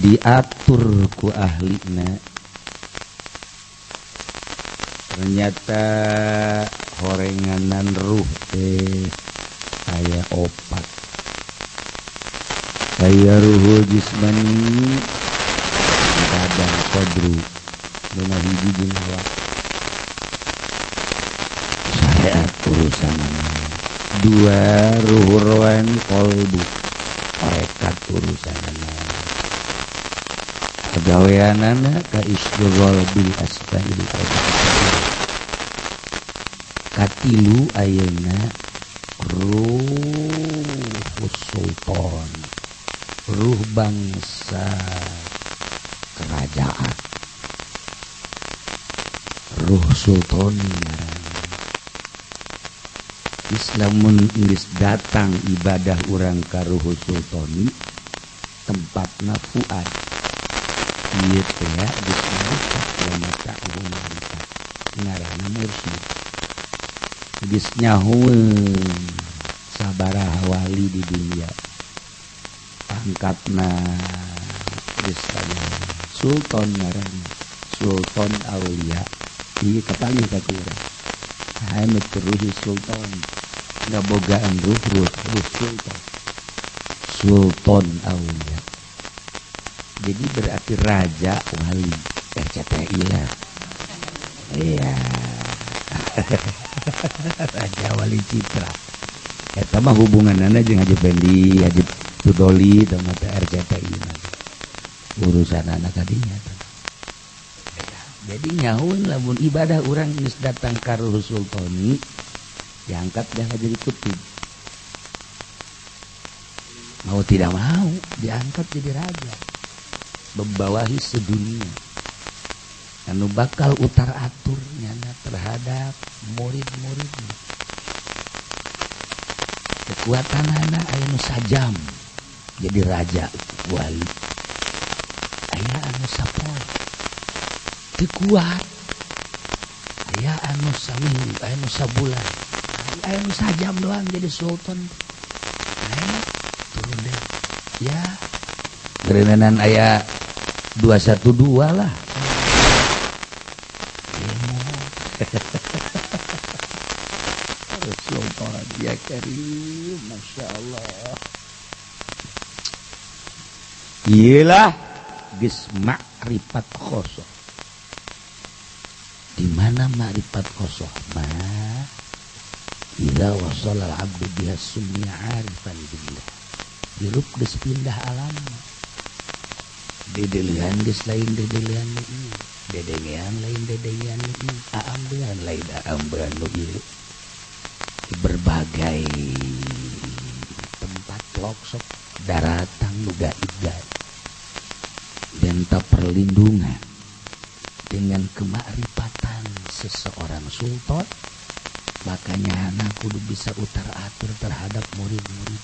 diatur ku ahlina. Ternyata horenganan ruh teh aya opat. Aya ruhul jismani badan kodru dina hiji jeung awak. Syariat urusanana. Dua ruh rohani qalbu orekat urusanana. Pagaweanana ka istighrol bil asfa'il katilu ayeuna ruh sultan, ruh bangsa kerajaan, ruh sultan Islamun geus datang ibadah urang ka ruh sultani tempatna fuad. Ieu teh ya geus mata ngaranna mursyid. Geus nyahueun sabaraha wali di dunia. Pangkatna geus aya sultan ngaranna, sultan aulia. Ieu kapanggih ka urang. Anu terus sultan ngabogaan ruh sultan. Sultan aulia. Jadi berarti raja wali RCTI lah. Iya. Raja wali citra. Eta mah hubunganana jeung Haji Pendi, Haji Tudoli teh mah RCTI mah. Urusanana ka dinya. Jadi nyahoun lamun ibadah urang geus datang ka ruh sultani diangkat jangan jadi kutub. Mau tidak mau diangkat jadi raja. Membawahi sedunia anu bakal utar aturnya terhadap murid-muridnya. Kekuatan anak aya nu sajam jadi raja wali, aya anu sapoe teu kuat, aya anu saminggu, aya anu sabulan, aya anu sajam doang jadi sultan. Turun deh ya gerenanan aya 212 lah. Sultan ya karim, masya Allah. Iyalah geus makrifat khosoh. Di mana makrifat khosoh mah? Idza wasala al-'abdu biha summiya 'arifan billah. Hirup geus pindah alam. Dedelian geus lain dedelian nu ieu, dedengean lain dedengean nu ieu, aambean lain aambean nu ieu. Berbagai tempat loksok daratan nu gaib-gaib dan tak perlindungan dengan kemakrifatan seseorang sultan, makanya anak kudu bisa utar atur terhadap murid-murid.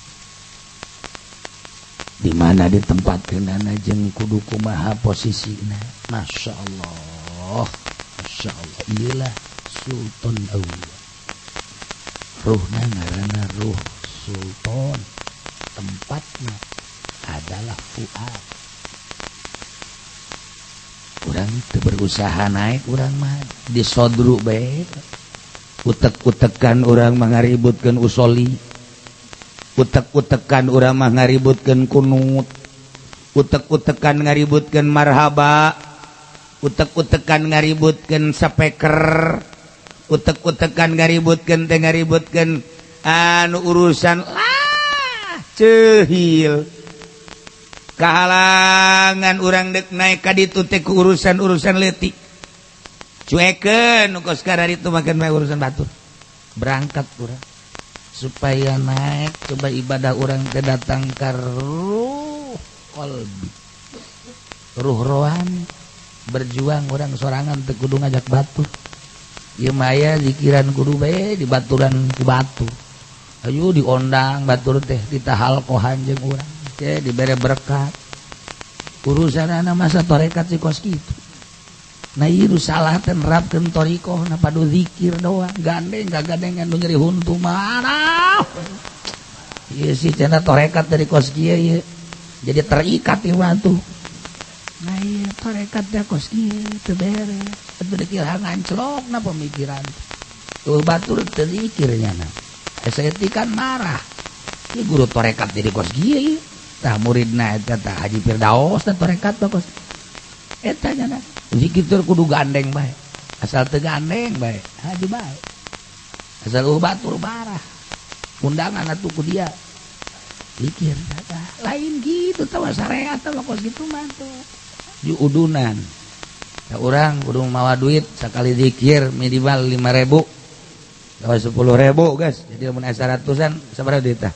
Di mana ditempatkeunana jeung kudu kumaha posisina. Masya Allah, masya Allah. Iyalah sultan aulia. Ruhna ngaranna ruh sultan. Tempatnya adalah fuad. Urang teu berusaha naik, urang mah disodru bae. Utek-utekan urang mah ngaributkeun usoli. Utek-utekan urang mah ngaributkeun kunut. Utek-utekan ngaributkeun marhaba. Utek-utekan ngaributkeun sapeker. Utek-utekan ngaributkeun teh ngaributkeun anu urusan lah ceuhil. Kahalangan urang dek naik ka ditu teh ku urusan-urusan leutik. Cuekeun nu kos ka ditu makan bae urusan batur. Berangkat urang supaya naik coba ibadah orang teh datang ka ruh qalbi, ruh rohani. Berjuang orang sorangan teu kudu ngajak batur. Ieu mah aya zikiran kudu bae dibaturan ku batur. Ayo diondang batur teh ditahalqohan jeung urang teh dibere berkat. Urusanana masa tarekat si kos kitu. Nah ieu salah teh nerapkeun thariqah na padu zikir doang, gandeng gagandengan nu nyeri huntu mana. Ieu si cenah tarekat dari kos kieu ieu. Jadi terikat ieu mah tuh. Nah iya tarekat dah kos gitu beres. Itu dikira nganclok na pemikiran. Tuh batur terikirnya na. SET kan marah. Ini guru tarekat jadi kos gini. Tah muridna eta tah Haji Firdaus tah tarekat tah kos. Eta nya na. Zikir kudu gandeng bae. Asal teu gandeng bae, haji bae. Asal batur marah. Undangan atuh ku dia. Zikir tah lain gitu tah syariat tah kos gitu mah tuh. Ju udunan. Da urang kudu mawa duit sakali zikir minimal 5.000. Gawe 10.000 guys. Jadi mun 100-an sabaraha duit tah?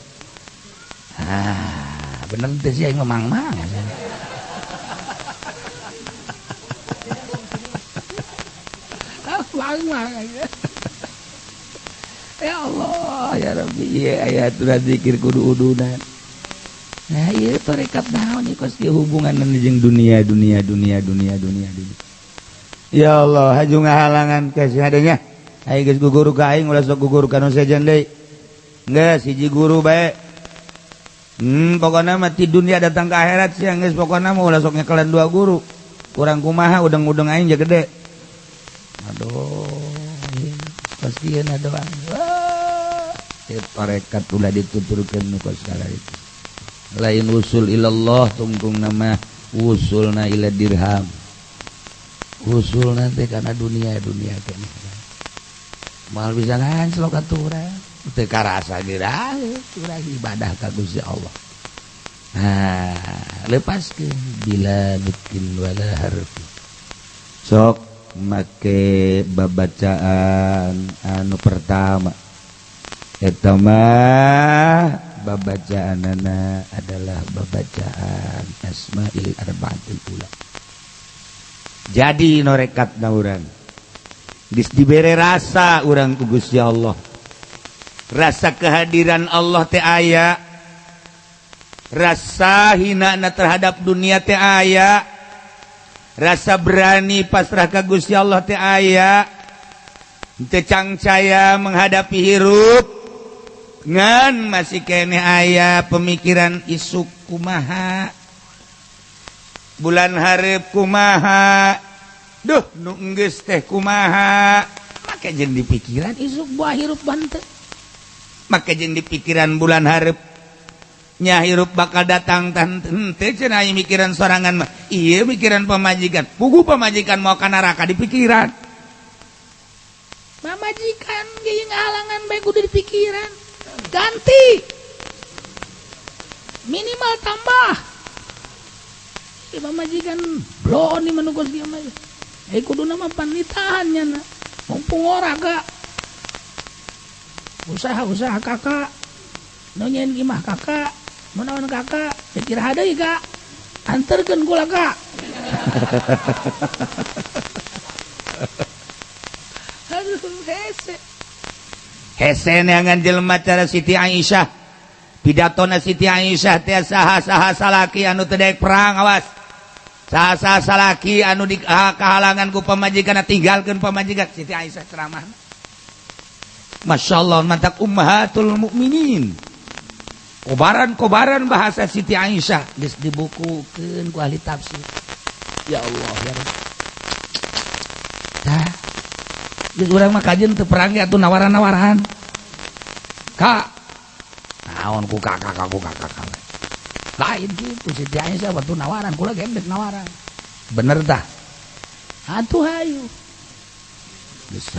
Ah, bener teh sih aing memang-mang. Ya Allah ya Rabbi ya ayat zikir kudu udunan. Nah ieu tarekat naon ieu kos hubungan jeung dunia. Ya Allah haju ngahalangan ke sadenya. Aya geus guguru ka aing ulah sok guguru ka nu sejen deui. Geus hiji guru bae. Pokona mah ti dunia datang ke akhirat sia geus pokona mah ulah sok nyekelan 2 guru. Kurang kumaha udeng-udeng aing ja gede. Aduh, pasti ada doang. Tarekat ulah dituturkeun nu ka segala itu. Lain usul ilallah tungtung nama usulna ila dirham. Usul nanti karena dunia kene. Mal bisa nganclok aturan. Teu karasa geura urang ibadah ka Gusti Allah. Nah, lepaskeun bila nukin wala harfi. Sok make babacaan anu pertama eta mah babacaanana adalah babacaan asmaul arba'atul ula. Jadi norekatna urang geus dibere rasa urang ku Gusti Allah, rasa kehadiran Allah teh aya, rasa hinana terhadap dunia teh aya, rasa berani pasrah ka Gusti Allah teh aya, teu cangcaya menghadapi hirup ngan masih kene aya pemikiran isuk kumaha, bulan hareup kumaha, duh nu enggeus teh kumaha, make jeung dipikiran isuk buah hirup bante, make jeung dipikiran bulan hareup nya hirup bakal datang teu cenah aya mikiran sorangan mah. Ieu mikiran pamajikan. Pugu pamajikan mau ka neraka dipikiran. Pamajikan ge ngahalangan bae kudu dipikiran. Ganti. Minimal tambah. Ieu pamajikan blon di manungkos dieu mah. Kuduna mah panitahan nya na. Mumpung ora ga. Usaha kakak. Nu nyen imah kakak. Munawan kakak, pikir hadeuy kak, anterkeun kula kak. Aduh hese. Hese neangan jelema cara Siti Aisyah. Pidatona Siti Aisyah teh saha-saha salaki anu teu daek perang awas. Saha-saha salaki anu di kahalangan ku pamajikanna tinggalkeun pamajikan Siti Aisyah ceramah. Masyaallah mantak ummahatul mukminin. Kobaran bahasa Siti Aisyah geus dibukukeun ku ahli tafsir. Ya Allah ya Rabb. Tah. Geus urang mah kajeun teu perang ge atuh nawaran-nawaran. Kak. Naon ku kakak. Lain gitu Siti Aisyah waktu nawaran kula gendek nawaran. Bener tah? Atuh hayu. Geus.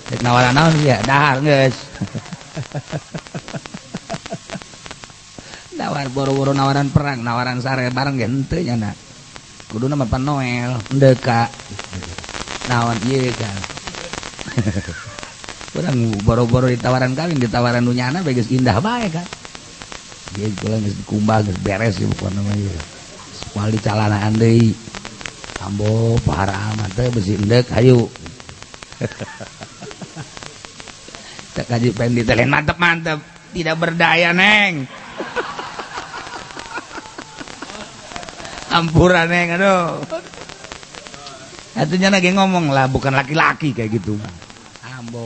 Dek nawaran naon ya? Dahar geus. Nawar boro-boro nawaran perang, nawaran sare bareng ge henteu nya na. Kuduna mah Pan Noel, henteu Kak. Naon ieu kan. Urang boro-boro ditawaran kawin, ditawaran nu nyana bae geus indah bae kan. Ieu kula geus dikumbah geus beres ieu pokona mah ieu. Moal dicalanaan deui. Ambo pahara amat teh besi endek hayu. Tak kaji pengen ditelen mantep. Tidak berdaya neng. Ampura neng aduh. Atunya lagi ngomong lah bukan laki-laki kayak gitu. Ambo.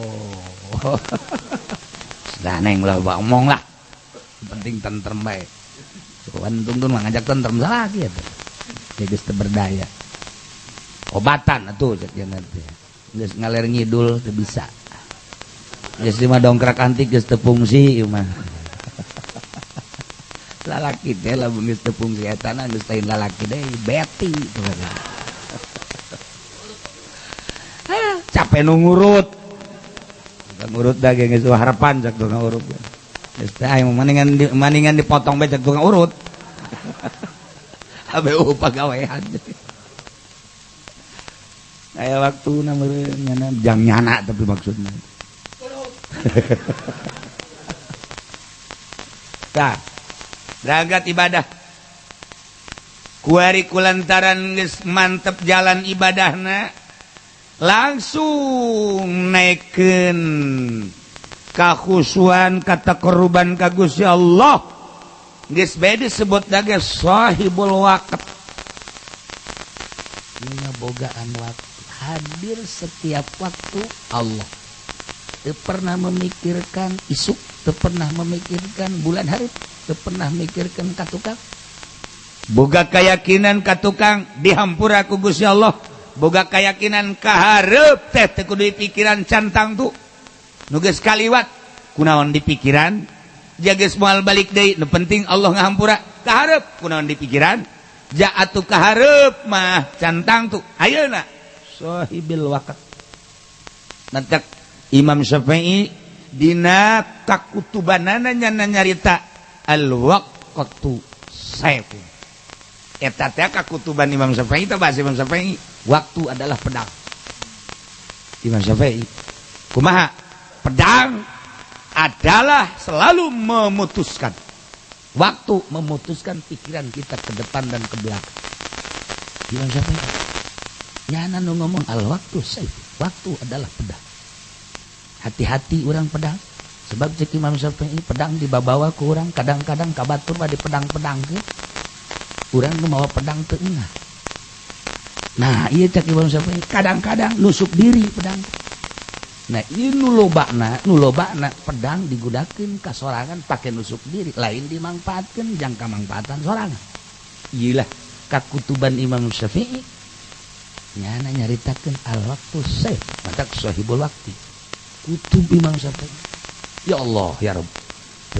Sudah neng lah ngomong lah. Penting tentrem bae. Soan tuntun ngajak tentrem lagi ya. geus teu berdaya. Obatan atuh cek nanti. Geus ngaler ngidul teu bisa. Geus mah dongkrak antik geus teu fungsi ieu mah. Lalaki teh lamun geus teu fungsi eta na geus lain lalaki deui beti tuh. Capek nu ngurut. Ngurut da ge geus harapan cek tukang urut. Geus teh aya maningan dipotong bae cek tukang urut. ABU pagawean. Aya waktuna meureun nyana jang nyana tapi maksudna. Tah. Dragat ibadah. Kuari kulantaran geus mantep jalan ibadahna langsung naikkeun kakhusuan kata korban ka Gusti Allah. Geus bae disebut dage sahibul waqt. Nya bogaan waktu, hadir setiap waktu Allah. Teu pernah memikirkan isuk, teu pernah memikirkan bulan hari, teu pernah memikirkan ka tukang. Boga keyakinan ka tukang dihampura ku Gusti Allah. Boga keyakinan kahareup teh teu kudu pikiran cantang tu. Nu geus kaliwat kunaon di pikiran, ja geus moal balik deui, nu penting Allah ngahampura. Kahareup kunaon di pikiran, ja atuh kahareup mah cantang tu. Ayeuna sahibil waqt. Nantek Imam Syafi'i dina kakutubanana nyana nyarita al waqtu saifun. Eta teh kakutuban Imam Syafi'i teh bahasa Imam Syafi'i, waktu adalah pedang. Imam Syafi'i kumaha? Pedang adalah selalu memutuskan. Waktu memutuskan pikiran kita ke depan dan ke belakang. Imam Syafi'i nyana nu ngomong al waktu saif, waktu adalah pedang. Hati-hati orang pedang. Sebab cek Imam Syafi'i pedang dibawa ku urang kadang-kadang ka batur bade pedang-pedang ke. Urang nu mawa pedang teu eunah. Nah, ieu cek Imam Syafi'i kadang-kadang nusuk diri pedang. Nah, ieu nu lobana pedang digudakeun ka sorangan pake nusuk diri, lain dimangpaatkeun jang kamangpaatan sorangan. Ieulah kakutuban Imam Syafi'i. Nyana nyaritakeun al waktu saif, mata sahibul waqti. Kutub Imam Syafi'i. Ya Allah, ya Rabb.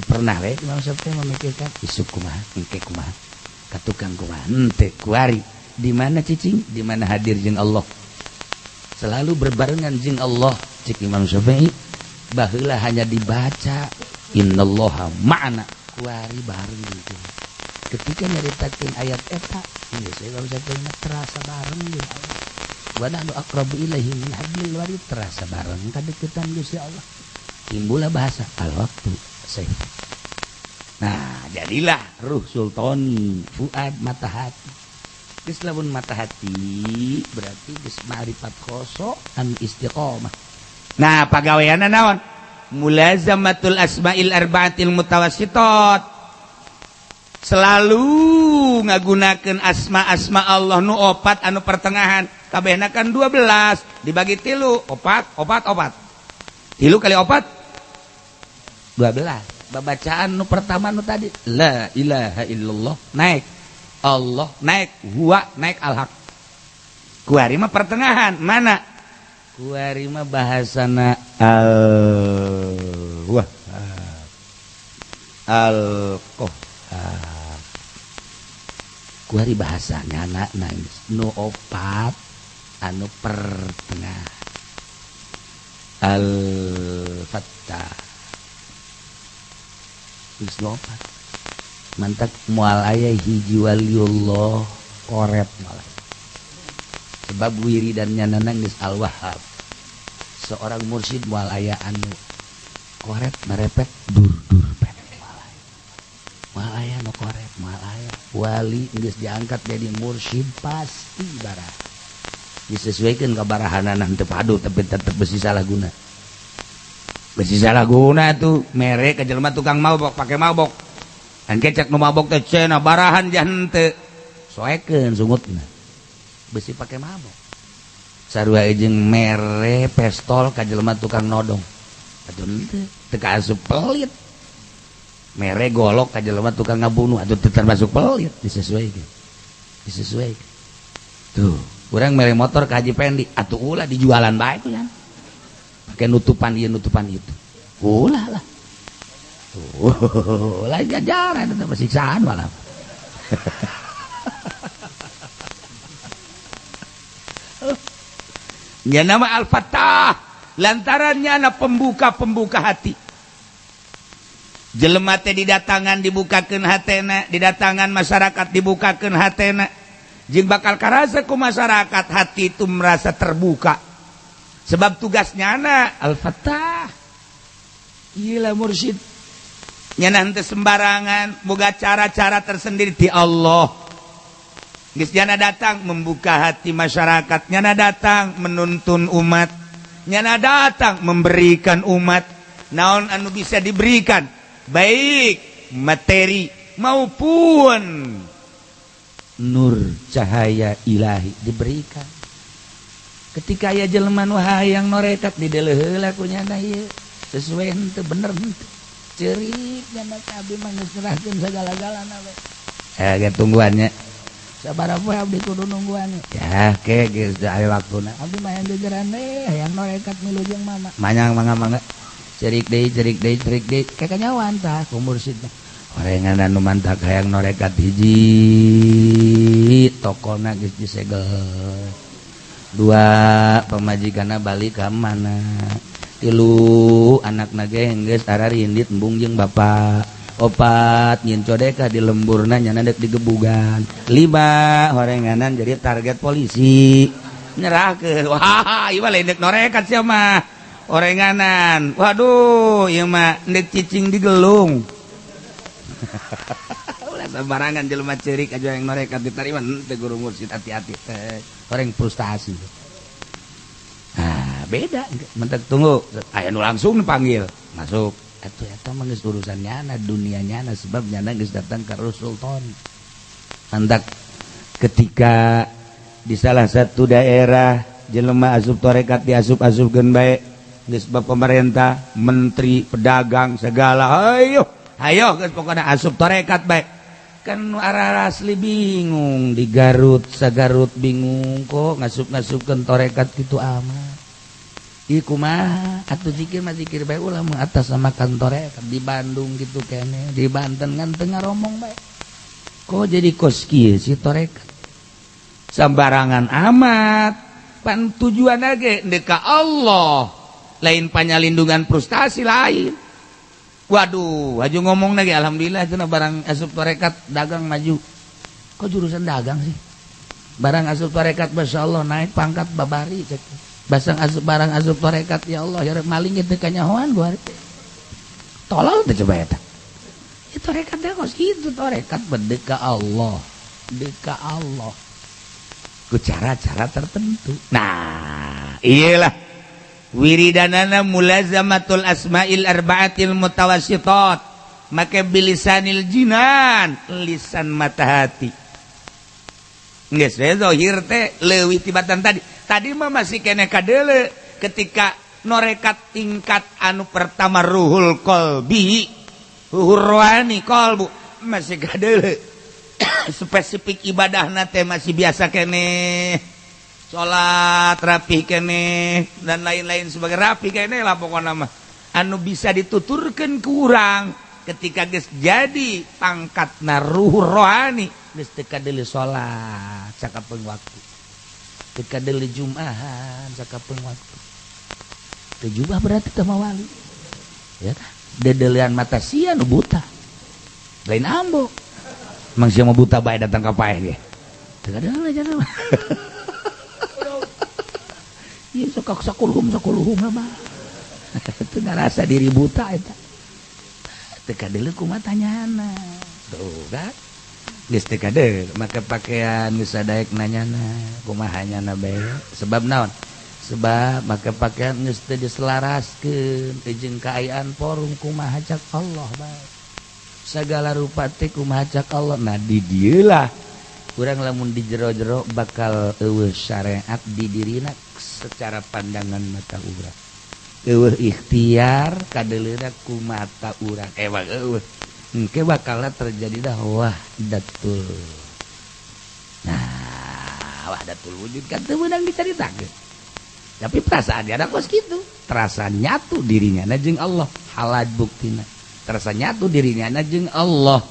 Pernah we Imam Syafi'i memikirkan isuk kumaha, engke kumaha, katukang kumaha, henteu kuari. Di mana cicing? Di mana hadir jeung Allah. Selalu berbarengan jeung Allah. Cik Imam Syafi'i, baheula hanya dibaca innallaha ma'ana, kuari bareng gitu. Ketika nyaritakeun ayat eta, ieu Imam Syafi'i terasa bareng jeung Allah. Wa nahnu aqrabu ilaihi min hablil warid, terasa bareng kadeukeutan Gusti Allah. Timbullah bahasa al-waqtu saif. Nah, jadilah ruh sultani fuad mata hati. Geus lamun mata hati berarti geus ma'rifat khoso an istiqomah. Nah, pagaweanna naon? Mulazamatul asma'il arba'atil mutawassitat. Selalu ngagunakeun asma-asma Allah nu opat anu pertengahan. Kabehna kan 12 dibagi 3, opat. 3 kali opat 12. Babacaan nu pertama nu tadi la ilaha illallah naik Allah naik huwa naik al-haq. Kuari mah pertengahan mana? Kuari mah bahasana al-wah al-qahhar. Kuari bahasanya anak nangis nu opat anu pertengah al-fattah geus nu opat mantak moal aya hiji waliullah korep malah sebab wiridannya nanang geus al-wahhab. Seorang mursyid moal aya anu korep merepet dur pet moal aya nu korep moal aya wali geus diangkat jadi mursyid pasti barah disesuaikan ka barahanana teu padu tapi tetep besi salah guna. Besi salah guna tuh mere ka jelema tukang mabok pake mabok. An kecek nu mabok teh cenah barahan jah henteu. Soekeun sungutna. Besi pake mabok. Sarua jeung mere pestol ka jelema tukang nodong. Atuh henteu teu kaasup pelit. Mere golok ka jelema tukang ngabunuh atuh teu termasuk pelit disesuaikeun. disesuaikan. Tuh, urang mere motor ka Haji Pendi, atuh ulah dijualan bae tuh ya. Pakai nutupan ieu nutupan itu. Ulah lah. Tuh, lah jajaran eta siksaan malah. Nya nama Al-Fattah, lantarannya anak pembuka-pembuka hati. Jelema teh didatangan dibukakeun hatena, didatangan masyarakat dibukakeun hatena. Jeung bakal karasa ku masyarakat hati itu merasa terbuka. Sebab tugasnya anak Al-Fattah. Gila mursyid. Nyana henteu sembarangan, boga cara-cara tersendiri di Allah. Geus nyana datang membuka hati masyarakat, nyana datang menuntun umat, nyana datang memberikan umat. Naon anu bisa diberikan? Baik materi maupun nur cahaya ilahi diberikan. Ketika aya jelema nu hayang norekat di deuleu heula ku nyana ieu sesuai henteu bener henteu ceurik nyana abdi mah geus nyerahkeun sagala-galana we. Ge tungguannya sabaraha poe abdi kudu nungguan ya ke geus aya waktuna abdi mah hayang gegeran we hayang norekat milu jeung mama manyang mangga cerik deui kayak kanyawan tah ku mursyid mah orengan anu mantak hayang norekat hiji tokona geus disegel, dua pamajikanna balik ka mana, tilu anakna ge geus ararindit embung jeung bapa, opat nyin codeka di lemburna nyana dek digebugan, lima horenganan jadi target polisi nyerahkeun. Wah ieu mah lain dek norekat sia mah orenganan. Waduh ieu mah ndek cicing digelung. Ulah sembarangan jelema ceurik aja yang norekat ditarima teh guru mursyid hati-hati teh orang frustasi. Nah beda mentek tunggu aya nu langsung dipanggil masuk atuh eta mah geus urusan nyana dunia nyana sebab nyana geus datang ka Sultan. Handak ketika di salah satu daerah jelema asup tarekat diasup-asupkeun bae geus pemerintah, menteri, pedagang segala ayo geus pokona asup tarekat bae. Kan arah asli bingung di Garut, sagarut bingung kok ngasup-ngasupkeun tarekat kitu amat. Ieu kumaha atuh zikir mah zikir bae ulah mah atas sama kantor di Bandung gitu kene, di Banten kan teu ngaromong bae. Kok jadi kos kieu si tarekat. Sambarangan amat. Pan tujuan ge endeu ka Allah. Lain panyalindungan frustasi lain. Waduh, aju ngomong lagi alhamdulillah cenah barang asup tarekat dagang maju. Kok jurusan dagang sih? Barang asup tarekat masyaallah naik pangkat babari cek. Barang asup tarekat ya Allah ya maling teh kanyahoan gua. Tolol teh coba eta. Itu tarekat teh kos kitu tarekat bedek ka Allah. Bedek ka Allah. Ku cara-cara tertentu. Nah, iyalah wiridanana mulazamatul asma'il arba'atil mutawassitat make bilisanil jinan lisan mata hati geus we zahir teh leuwih tibatan tadi mah masih kene kadeule ketika norekat tingkat anu pertama ruhul qalbi ruhul rohani qalbu masih kadeule spesifik ibadahna teh masih biasa kene salat rapih kene dan lain-lain sebagai rapih kene lah pokoknya mah anu bisa dituturkeun ku urang ketika geus jadi pangkatna ruh rohani geus teu kadeuleu salat sakapeung waktu teu kadeuleu jumahan sakapeung waktu teu jumah berarti teu mawali ya kan dedeulean mata sia nu buta lain ambo mang sia mah buta bae datang ka paeh ge teu kadeuleu jangan iya sok sakuluhum mah itu ngerasa diri buta eta teka deuleu kumaha tanyana tuh kan geus teka deuleu make pakaian geus sadaek nanyana kumaha nyana bae sebab naon sebab make pakaian geus teu diselaraskeun teh jeung kaayaan forum kumaha cak Allah bae sagala rupa teh kumaha cak Allah. Nah di dieu lah urang lamun di jero-jero bakal eueuh syariat di dirina secara pandangan mata urang eueuh ikhtiar kadeuleuna ku mata urang emang eueuh engke bakalna terjadi dah wahdatul. Nah wahdatul wujud kan teu meunang dicaritakeun. Tapi perasaannya ada kos gitu. Terasa nyatu dirinya jeung Allah. Halad buktina. Terasa nyatu dirinya jeung Allah.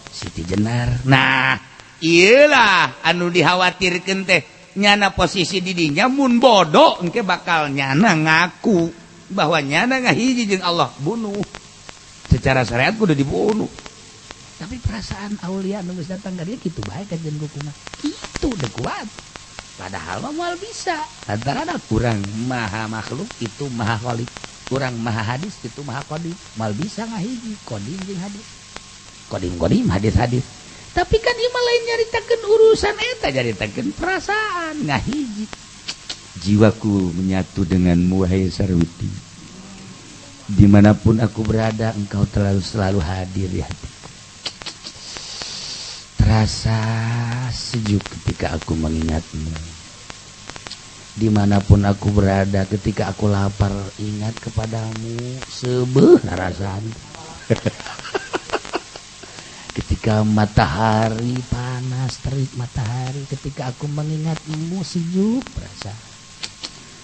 Siti Jenar. Nah, iyalah anu dikhawatirkeun teh nyana posisi didinya mun bodoh engke bakal nyana ngaku bahwa nyana ngahiji jeung Allah bunuh. Secara syariat kudu dibunuh. Tapi perasaan aulia nu geus datang ka dieu kitu bae kajen kukuna. Kitu udah kuat. Padahal mah moal bisa. Lantaran kurang maha makhluk itu maha khaliq. Kurang maha hadis itu maha qadim. Moal bisa ngahiji qadim jeung hadis. Qadim hadis. Tapi kan ieu mah lain nyaritakeun urusan eta, nyaritakeun perasaan ngahiji. Jiwaku menyatu denganmu wahai Sarwiti. Dimanapun aku berada engkau selalu hadir di hati. Terasa sejuk ketika aku mengingatmu. Dimanapun aku berada ketika aku lapar ingat kepadamu. Sebeuh narasaan. Ketika matahari panas terik matahari, ketika aku mengingatmu sejuk perasaan.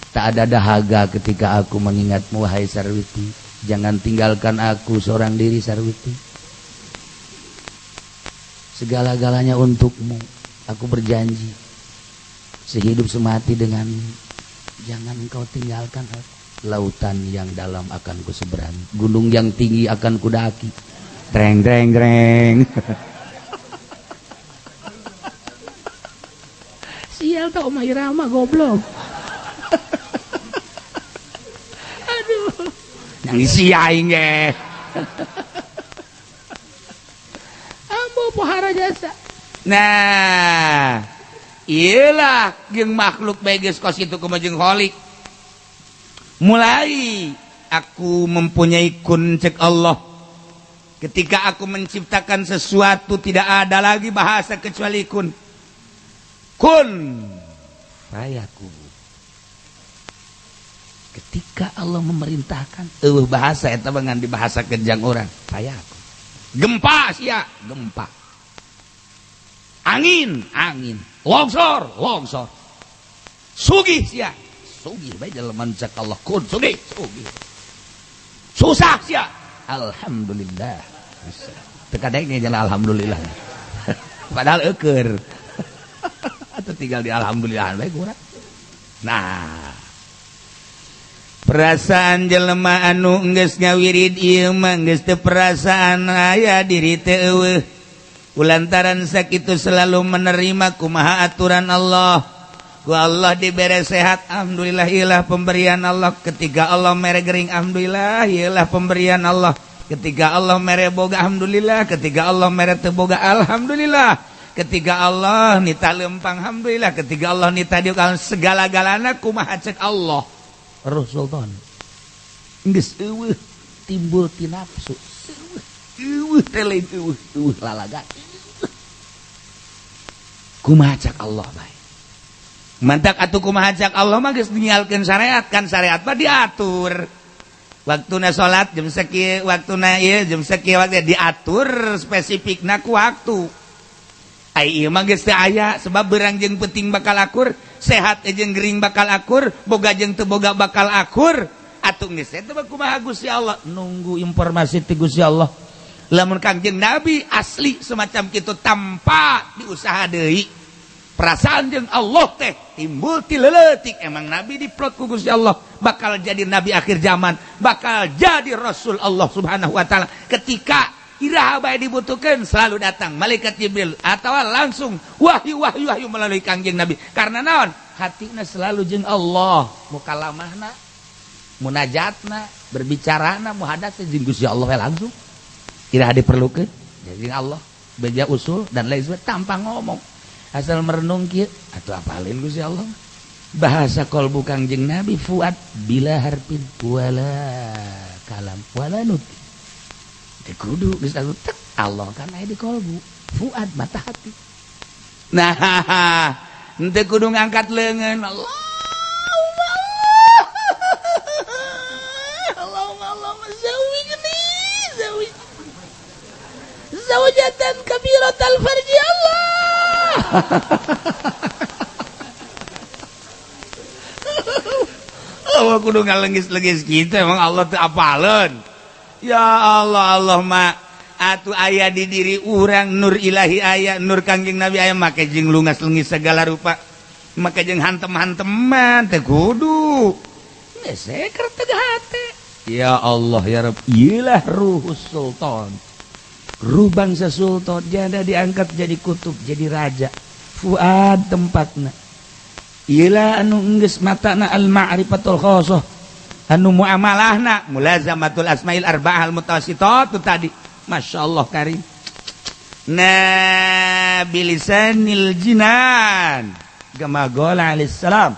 Tak ada dahaga ketika aku mengingatmu wahai Sarwiti. Jangan tinggalkan aku seorang diri Sarwiti. Segala-galanya untukmu. Aku berjanji sehidup semati denganmu. Jangan engkau tinggalkan aku. Lautan yang dalam akan kuseberangi, gunung yang tinggi akan kudaki. Dreng dreng dreng. Sial tau Oma Irama goblok. Aduh, nangis aing ge. Pohara jasa. Nah, iyalah jeung makhluk bae geus kos kitu kumaha jeung khaliq. Mulai aku mempunyai kun cek Allah. Ketika aku menciptakan sesuatu tidak ada lagi bahasa kecuali kun. Kun fayaku. Ketika Allah memerintahkan, bahasa eta ngan dibahasakeun jeung urang, fayaku. Gempa sia, gempa. Angin, longsor, sugih sia, sugih bae jelema cek Allah kun sugih. Susah sia, alhamdulillah. Tekadeng nya jalan alhamdulillah. Padahal eukeur. Atuh tinggal di alhamdulillah bae kurang. Nah, perasaan jelema anu geus ngawirid ieu mah geus teu perasaan aya diri teu eueuh. Kulantaran sakitu selalu menerima kumaha aturan Allah. Ku Allah dibere sehat, alhamdulillah iyalah pemberian Allah. Ketika Allah mere gering, alhamdulillah iyalah pemberian Allah. Ketika Allah mere boga, alhamdulillah. Ketika Allah mere teu boga, alhamdulillah. Ketika Allah nita lempang, alhamdulillah. Ketika Allah nita diuk segala-galana kumaha cek Allah. Ruh Sultan geus eueuh timbul ti nafsu. Eueuh teh eueuh lalaga. Kumaha cak Allah bae. Mantak atuh kumaha cak Allah mah geus ninggalkeun syariat, kan syariat mah diatur. Waktuna salat jam sakieu, waktuna ieu jam sakieu waktu diatur spesifikna ku waktu. Ai ieu mah geus teu aya sebab beurang jeung peuting bakal akur, sehat jeung gering bakal akur, boga jeung teu boga bakal akur. Atuh geus eta mah kumaha Gusti Allah nunggu informasi ti Gusti Allah. Lamun Kangjeng Nabi asli semacam kitu tanpa diusaha deui. Perasaan jeung Allah teh timbul ti leuleutik. Emang Nabi diplot ku Gusti Allah bakal jadi nabi akhir zaman, bakal jadi rasul Allah Subhanahu wa taala. Ketika iraha bae dibutuhkeun selalu datang malaikat Jibril atawa langsung wahyu melalui Kangjeng Nabi. Karena naon? Hatina selalu jeung Allah, mukalamahna, munajatna, berbicarana, muhadatna jeung Gusti Allah langsung. Iraha diperlukeun jeung Allah, beja usul dan lain sebagainya tanpa ngomong. Asal merenung kieu atuh apalin Gusti Allah. Bahasa kolbu Kangjeng Nabi fuad bila harfin wala kalam wala nut. Kudu geus tek Allah kan aya di kolbu. Fuad mata hati. Nah, henteu kudu ngangkat leungeun. Allahumma zawwijni zawjatan kabiratal farji Allah. kudu ngalengis-lengis gitu emang Allah teu apaleun. Ya Allah Allah mah atuh aya di diri urang nur ilahi aya nur Kangjeng Nabi aya make jeung lungas lengis segala rupa make jeung hantem-hanteman teh kudu geus keur teu hate. Ya Allah ya Rabb iyalah ruhus sultan ruh bangsa sultan janda diangkat jadi kutub jadi raja fuad tempatna iyalah anu geus matana al ma'rifatul khosoh anu muamalahna mulazamatul asmail arba'ah al mutawassitat tu tadi masyaallah karim bilisanil jinan kama qala alaihi salam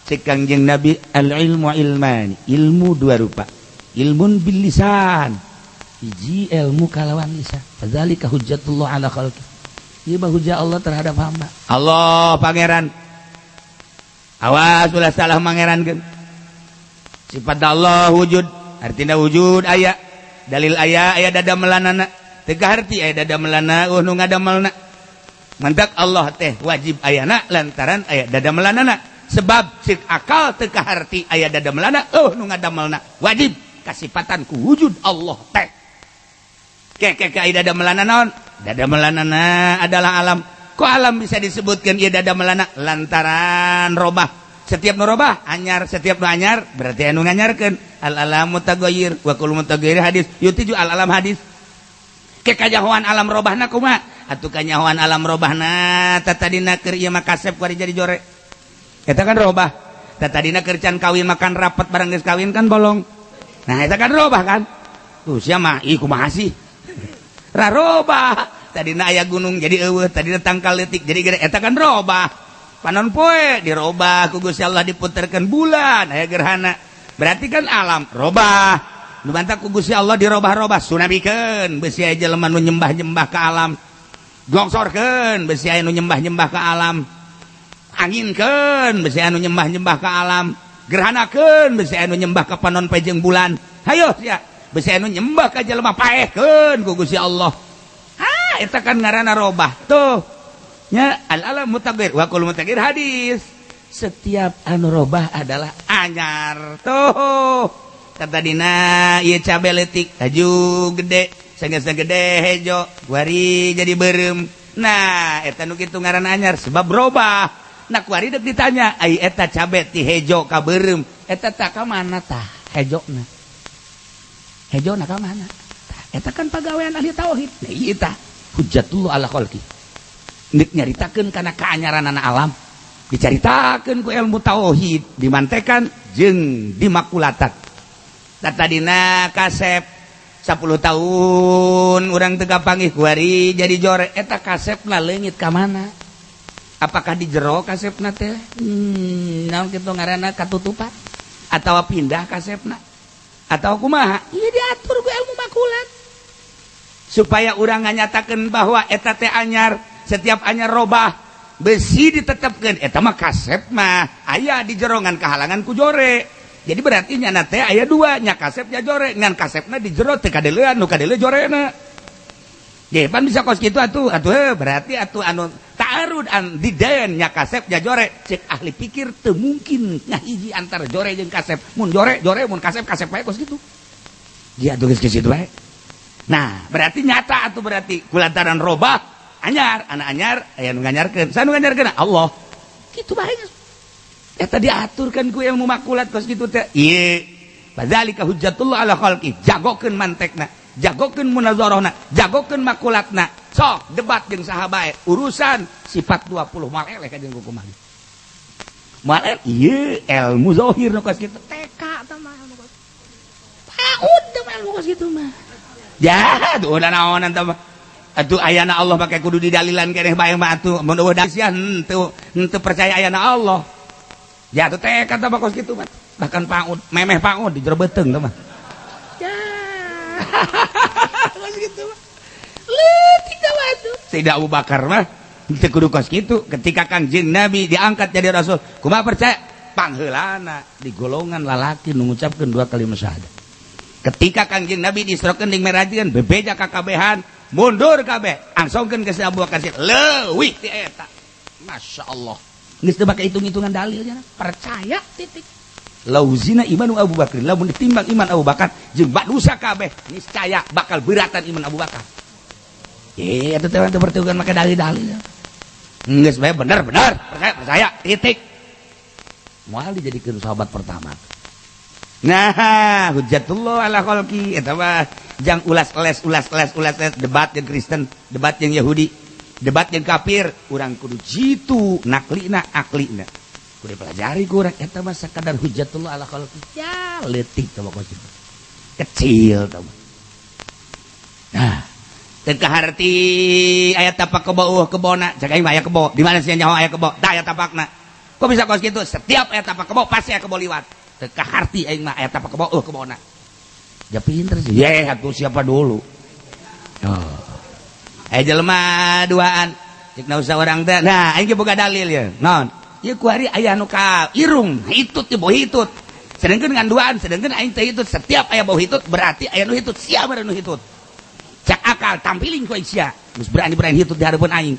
cek Kangjeng Nabi al ilmu ilmani ilmu dua rupa ilmun bil lisan hiji ilmu kalawan lisan fadzalika hujjatullah ala khalqi ieu mah hujjah Allah terhadap hamba. Allah pangeran awas ulah salah mangerankeun sifat Allah wujud artina wujud aya dalil aya dada melanana teu harti aya dada melana nu ngadamelna mantak Allah teh wajib ayana lantaran aya dada melanana sebab cik akal teu harti aya dada melana nu ngadamelna wajib kasifatan ku wujud Allah teh ke aya dada melana naon dada melanana adalah alam kok alam bisa disebutkan ieu dada melana lantaran robah setiap nu robah anyar setiap nu anyar berarti anu nganyarkeun al alam mutaghayyir wa kullu mutaghayyir hadis yutiju al alam hadis ke kajahoan alam robahna kumaha atuh kanyahoan alam robahna tatadina keur ieu mah kasep kuari jadi jore eta kan robah tatadina keur can kawin makan rapat barang geus kawin kan bolong nah eta kan robah kan sia mah ih kumaha sih ra robah tadina aya gunung jadi eueuh tadina tangkal leutik jadi gede eta kan robah panon poe dirobah ku Gusti Allah diputerkeun bulan aya gerhana berarti kan alam robah nu bantah ku Gusti Allah dirobah-robah sunabikeun beusi aya jelema nu nyembah-nyembah ka alam glongsorkeun beusi aya nu nyembah-nyembah ka alam anginkeun beusi aya nu nyembah-nyembah ka alam gerhanakeun beusi aya nu nyembah ka panon poe jeung bulan hayo sia beusi aya nu nyembah ka jelema paehkeun ku Gusti Allah eta kan ngaranna robah tuh nya al alam mutaghayyir wa kullu mutaghayyir hadis setiap anu robah adalah anyar tuh katadina ieu cabe leutik haju gede sanggeusna gede hejo kuari jadi beureum nah eta nu kitu ngaranna anyar sebab robah nah kuari deuk ditanya ai eta cabe ti hejo ka beureum eta tah ka mana tah hejona hejona ka mana eta kan pagawean ahli tauhid nah ieu tah hujjatullah ala khalqi nik nyaritakeun kana kaanyaranana alam dicaritakeun ku ilmu tauhid dimantekan jeung dimakulatan tatadina kasep 10 tahun urang teu kapanggih kuari jadi jore eta kasepna leungit ka mana apakah di jero kasepna teh naon kitu ngaranna katutupan atawa pindah kasepna atawa kumaha ieu diatur ku ilmu makulat supaya urang nganyatakeun bahwa eta teh anyar setiap anyar robah besi ditetapkeun eta mah kasep mah aya di jerongan kahalangan ku jore jadi berarti nyana teh aya dua nya kasep nya jore ngan kasepna di jero teh kadeuleun nu kadeuleun jorena ge pan bisa kos kitu atuh berarti atuh anu ta'arud an didaen nya kasep nya jore cek ahli pikir teu mungkin ngahiji antar jore jeung kasep mun jore mun kasep bae kos kitu dia atuh geus kitu bae nah berarti nyata atuh berarti kulantaran robah anyar anak anyar aya nu nganyarkeun sanu nganyarkeun Allah kitu bae eta diaturkeun ku ilmu makulat kos kitu teh ieu fadzalika hujjatullah ala khalqi jagokeun mantekna jagokeun munazarahna jagokeun makulatna sok debat jeung saha bae urusan sifat 20 moal eleh ka jeung kumaha moal ieu ilmu zahir nu kos kitu TK tah mah ilmu kos paud teh ilmu kos kitu mah ya tuh udah naonan tah atuh ayana Allah pakai kudu didalilan keneh bae mah atuh mun eueuh dasian henteu percaya ayana Allah ya atuh teh kata bakos kitu mah bahkan paud memeh paud di jero beuteung tah mah ya kos kitu mah leutik tah atuh Sayyidina Abu Bakar mah teu kudu kos kitu ketika Kangjeng Nabi diangkat jadi rasul kumaha percaya pangheulana di golongan lalaki nu ngucapkeun 2 kalimat syahadat ketika Kangjeng Nabi diisrokeun jeung merajkeun bebeja kakabehan mundur kabeh angsongkeun ke Abu Bakar leuwih ti eta masyaallah geus teu make hitung-hitungan dalilnya percaya titik lauzina imanu Abu Bakar lamun ditimbang iman Abu Bakar jeung dosa kabeh niscaya bakal beratan iman Abu Bakar. Eta teh teu bertugan make dalil-dalil. Geus bae bener percaya titik. Moal dijadikeun sahabat pertama. Nah, hujjatullah ala khalqi eta mah jang ulas debat jeung Kristen, debat jeung Yahudi, debat jeung kafir, urang kudu jitu naklina aklina. Kudu pelajari ku urang eta mah sakadar hujjatullah ala khalqi. Ya, leutik tah pokona. Kecil tah. Nah, teu kaharti aya tapak kebo kebona, cak aing mah aya kebo. Di mana sih nyaho aya kebo? Da aya tapakna. Kok bisa kos kitu? Setiap aya tapak kebo pasti aya kebo liwat. Teu kaharti aing mah aya tapak kebo kebona. Ja pinter sih. Ye, atuh siapa dulu? Oh. Jelema duaan. Cik na usah urang teh. Nah, aing ge boga dalil ya. Naon? Ieu ku ari aya anu ka irung, hitut teh bau hitut. Sedengkeun ngan duaan, sedengkeun aing teh hitut, setiap aya bau hitut berarti aya nu hitut, sia bae nu hitut. Cak akal tampiling ku aing sia. Geus berani hitut di hareupeun aing.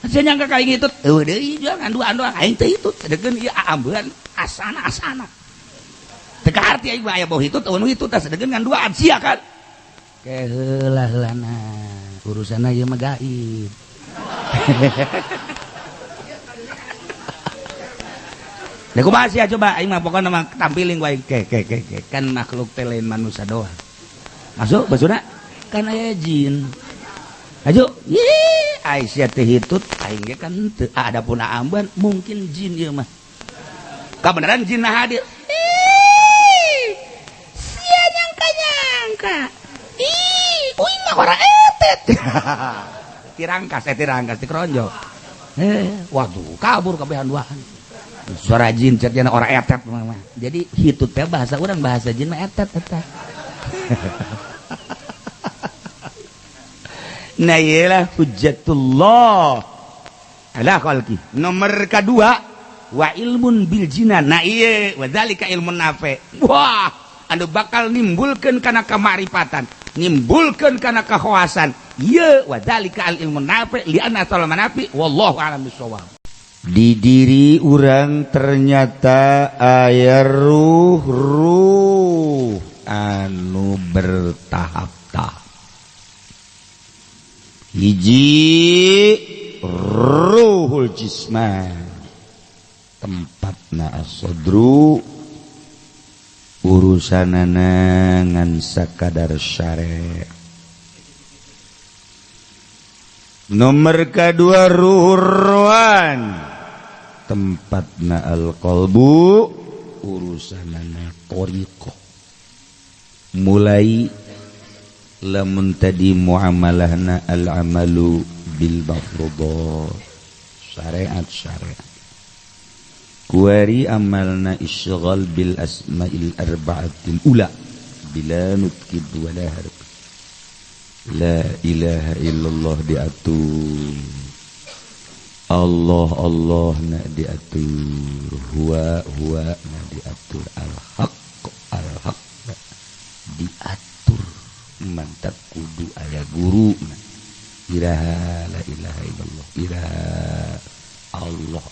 Sia nyangka ka aing hitut, eueuh deui jual ngan duaan doang aing teh hitut, sedengkeun ieu aambeun asana. Teu kaharti aing aya bau hitut, nu hitut teh sedengkeun ngan duaan sia kan. Ke heula-heulana urusanna ieu mah gaib. Lah kumaha sia coba aing mah pokona mah tampilin wae ke kan makhluk teh lain manusia doang. Masuk basuna kan aya jin. Ajo, ai sia teh hitut aing ge kan teu ada pun amban mungkin jin ieu mah. Kabeneran jin nah hadir. Sia nyangka. Uing mah ora etet. Tirangkas dikeronjol. Waduh, kabur kabehan duaan. Suara jin cerjana ora etet mah. Jadi hitut teh bahasa urang bahasa jin mah etet eta. Nah iyalah hujjatullah ala khalqi. Nomor kedua wa ilmun bil jinan. Nah ieu wa zalika ilmun nafi. Wah, anu bakal nimbulkeun kana kamarifatan, nimbulkeun kana kekhawasan. Ieu wa zalika al ilmun nafi li anna salama nafi wallahu a'lam bissawab. Di diri urang ternyata aya ruh anu bertahap-tahap. Hiji ruhul jisman tempatna as-sadru urusanana ngan sakadar syare. Nomor kedua ruhur rohan tempatna al-qalbu urusanana thariqah. Mulai lamun tadi muamalahna al-amalu bil mafruḍat syariat kuari amalna isghal bil asma'il arba'atil ula bila nutqid wala harf la ilaha illallah diatur Allah na diatur huwa na diatur al-haq diatur mantap kudu aya guru iraha la ilaha illallah iraha Allah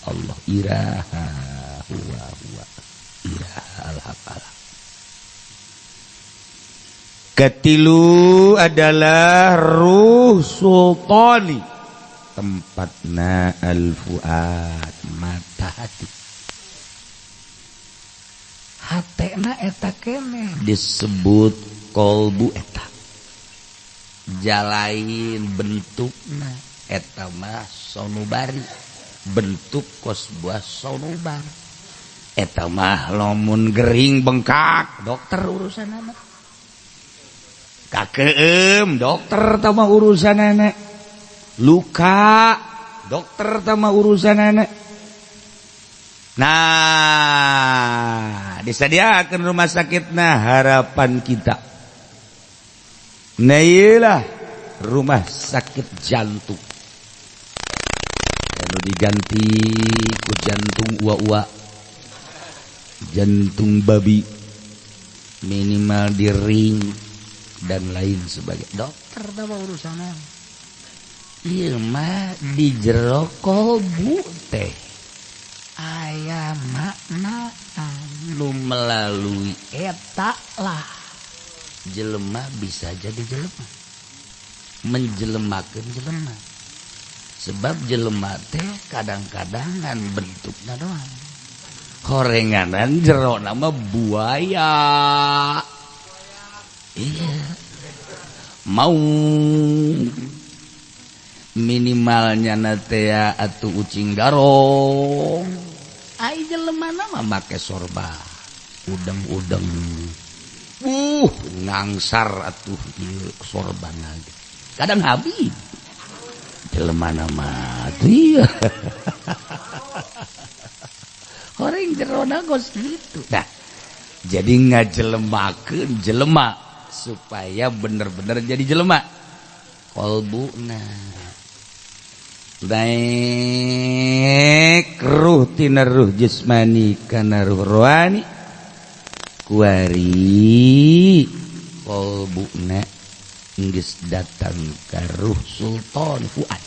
iraha huwa iraha al-haq. Ketilu adalah ruh sultani tempatna al-fuad mata hati. Hatena eta kene disebut kolbu eta. Jalain bentukna eta mah sonubari bentuk kos buah sonubar eta mah lamun gering bengkak dokter urusanana kakeum dokter tah mah urusanana luka dokter tah mah urusanana. Nah disediakeun rumah sakitna harapan kita. Nah iyalah rumah sakit jantung anu diganti ku jantung uwa-uwa jantung babi minimal di ring dan lain sebagainya. Dokter apa urusannya ieu mah di jero kolbu teh aya makna nu melalui eta lah jelema bisa jadi jelema menjelemakeun jelema sebab jelema teh kadang-kadangan bentukna doang horenganan jero nama buaya iya mau minimalnya natea atuh ucing garong ai jelema mah make sorba udeng-udeng ngangsar atuh ieu sorban lagi kadang habis jelema mah tuh horeng jerona gos gitu nah jadi ngajelemakeun jelema supaya bener-bener jadi jelema qalbuna naik ruh tina ruh jasmani kana ruh rohani kuari qalbuna geus datang ka ruh sultan fuad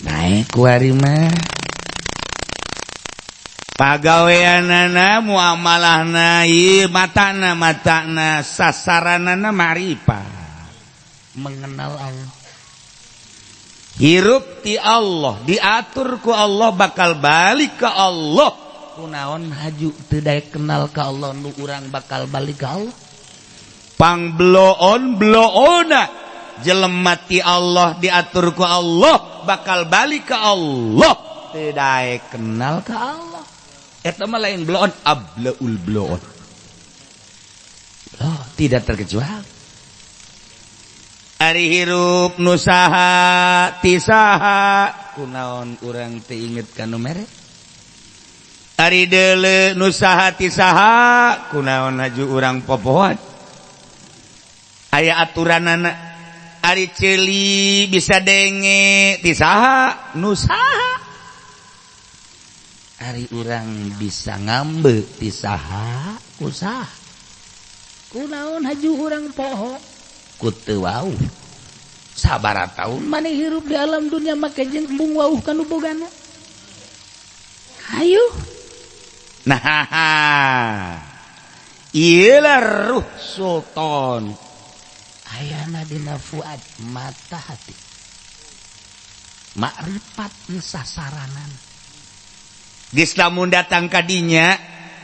naik kuari mah pagaweanana muamalahna ieu matana sasaranana ma'rifat mengenal Allah hirup ti Allah diatur ku Allah bakal balik ke Allah kunaon haju teu daek kenal ka Allah nu urang bakal balik ka Allah pangbeloon-beloona jelema ti Allah diatur ku Allah bakal balik ke Allah teu daek kenal ka Allah eta mah lain beloon ablaul beloon oh, tidak terkecuali ari hirup nusaha tisaha kunaon urang teu inget kana mere ari deuleu nusaha tisaha kunaon haju urang popohan aya aturanana ari ceuli bisa denge tisaha nusaha ari urang bisa ngambe tisaha usaha kunaon haju urang poho kuteu wauh sabaraha taun maneh hirup di alam dunia make jeung embung wauh kanu bogana hayu nah ieu lah ruh sultan ayana dina fuad mata hati makrifat sasaranan geus lamun datang ka dinya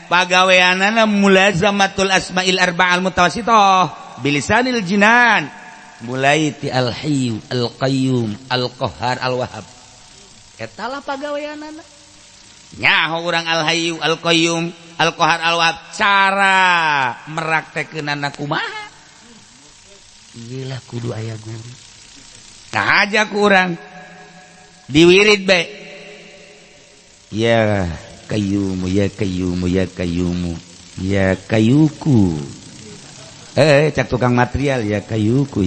pagaweanana mulazamatul asmail arba'al mutawassithah bilisanil jinan mulai ti al-hayyu al-qayyum al-qahhar al-wahhab eta lah pagaweanana nyaho urang al-hayyu al-qayyum al-qahhar al-wahhab cara meraktekeunana kumaha ieu lah kudu aya guru nah aja ku urang diwirid bae ya qayyumu ya qayyumu ya qayyumu ya kayuku cak tukang material ya kayuku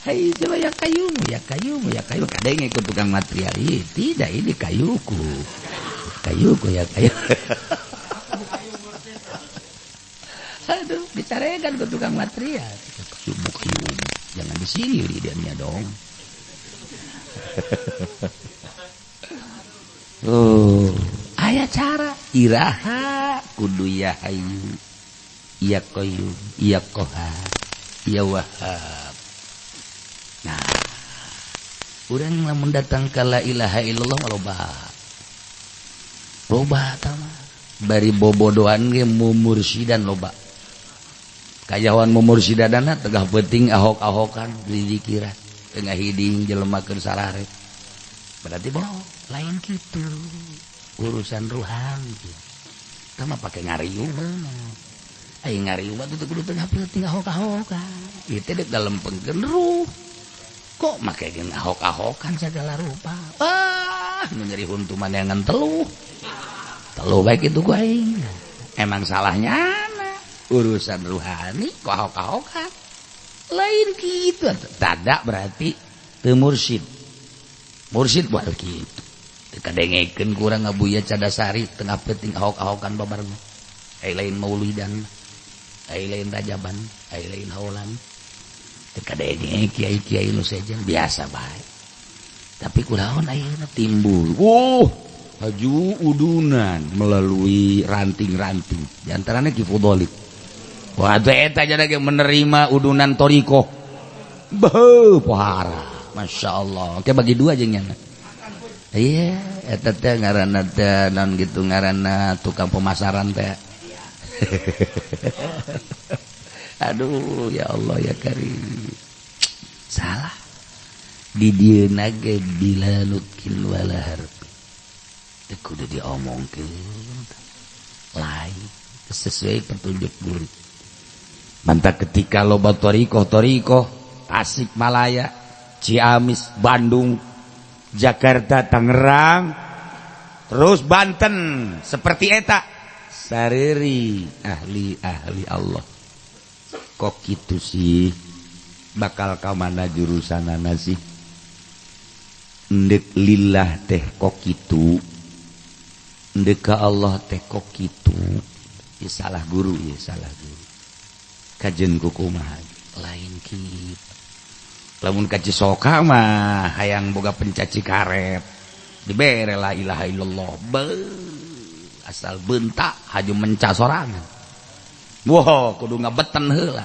hai coba ya kayumu kadang ikut tukang material tidak ini kayuku ya kayu aduh bicarakan ke tukang material kayumu jangan di sini lidahnya dong oh aya cara iraha kudu ya hayyu ya qayyum ya qahhar ya wahhab nah urang lamun datang ka la ilaha illallah loba tama bari bobodohan ge mumursidan loba kayawan mumursidadana tegah penting ahok-ahokan di dikiran tengah hiding jelemakeun sarare berarti bohong lain kitu urusan ruhani tama pake ngariung ai ngariung mah teu kudu tengah penting ahok-ahokan ieu teh dalem pengkeun ruh kok make geun ahok-ahokan segala rupa nu nyeri huntu maneangan telu baik itu ku aing emang salahnya urusan ruhani kok ahok-ahokan lain kitu tada berarti teu mursyid buat kitu kadengekeun kurang ngabuya cadasari tengah penting ahok-ahokan babarna ai lain maulidan ai lain rajaban ai lain haulan teu kadenge kiai-kiai nu sejen biasa bae Tapi kunaon ayeuna timbul haju udunan melalui ranting-ranting di antaranya Ki Fudolik. Wah eta jadi menerima udunan toriko pohara Masya Allah. Oke bagi dua jeung nya. Iya eta teh ngaranna teh naon gitu ngaranna tukang pemasaran teh. Aduh ya Allah ya Karim. Salah di dieu nage bila lukil wala harfi teh kudu diomongkeun lain sesuai petunjuk guru. Mantap ketika loba toriko Tasik Malaya, Ciamis, Bandung, Jakarta, Tangerang, terus Banten seperti eta sareri ahli Allah. Kok gitu sih? Bakal ka mana jurusanana sih? Endek lillah teh kok gitu. Endek ka Allah teh kok gitu. Ya salah guru. Kajen kukumaha lain kitu. Lamun ka Cisoka mah hayang boga pencaci karet. Dibere la ilaha illallah. Asal bentak haju menca sorangan. Wah, kudu ngabeten heula.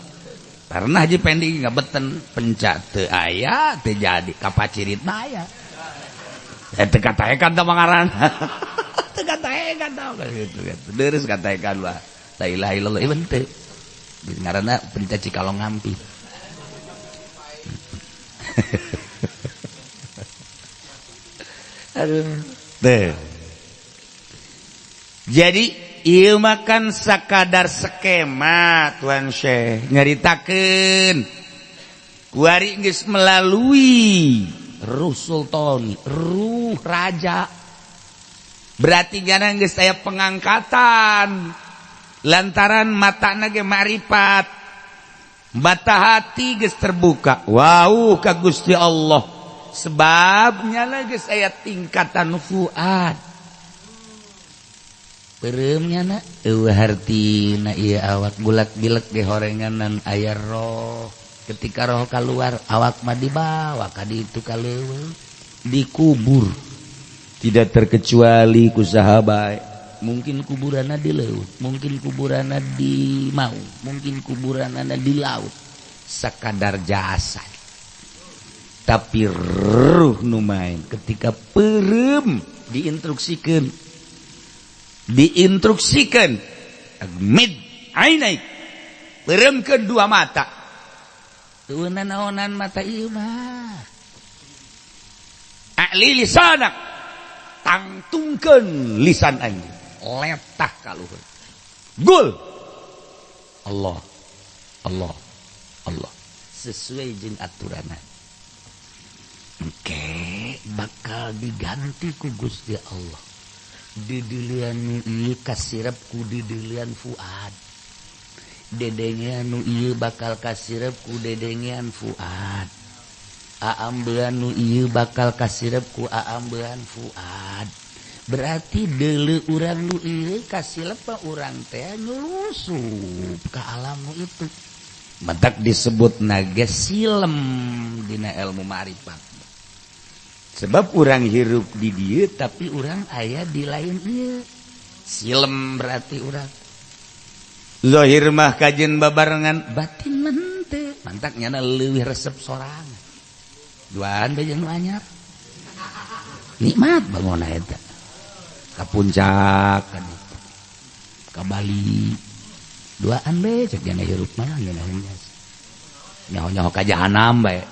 Karena Haji Pendi ngabeten penca teu aya teu jadi kapaciritna aya. Teu kataekan teh mangaran. Teu kataekan tah gitu. Deres kataekan lah. La ilaha illallah ieu teu. Ngaranna pencaci kalau ngampi. Aduh. Teh. Jadi ieu makan sakadar skema Tuan Syekh nyaritakeun. Kuari geus melalui Ruh Sultani, Ruh Raja. Berarti jana geus aya pengangkatan. Lantaran matana ge ma'rifat, mata hati geus terbuka. Wow ka Gusti Allah. Sebabnya lah geus aya tingkatan fuad. Pereumnya na eueuh hartina ieu awak bulak-bilek di horenganan aya roh. Ketika roh keluar awak mah dibawa ka ditu ka leuweung dikubur. Tidak terkecuali ku sahabat. Mungkin kuburanna di laut, mungkin kuburanna di mau, mungkin kuburanna di laut. Sakadar jasad. Tapi ruh nu main ketika pereum diinstruksikan mid ainaik pereumkeun dua mata. Teu naonan mata ieu mah. A'li lisanak tangtungkeun lisan anjeun. Letah kaluhur gul Allah sesuai jeung aturanna. Engke bakal diganti ku Gusti Allah. Didilian nu ieu kasirep ku didilian fuad. Dedengean nu ieu bakal kasirep ku dedengean fuad. Aambean nu ieu bakal kasirep ku aambean fuad. Berarti deuleu urang nu ieu kasilep urang teh nyulusup ka alam nu itu. Matak disebut naga silem dina ilmu ma'rifat. Sebab urang hirup di dieu tapi urang aya di lain ieu. Silem berarti urang. Zahir mah kajen babarengan, batin mah teu. Mantak nyana leuwih resep sorangan. Duaan bae jeung nu anyar. Nikmat bangunna eta. Ka puncak kan ka Bali duaan be cek jana hirup mah jana hunyas nyaho-nyaho ka jahanam bae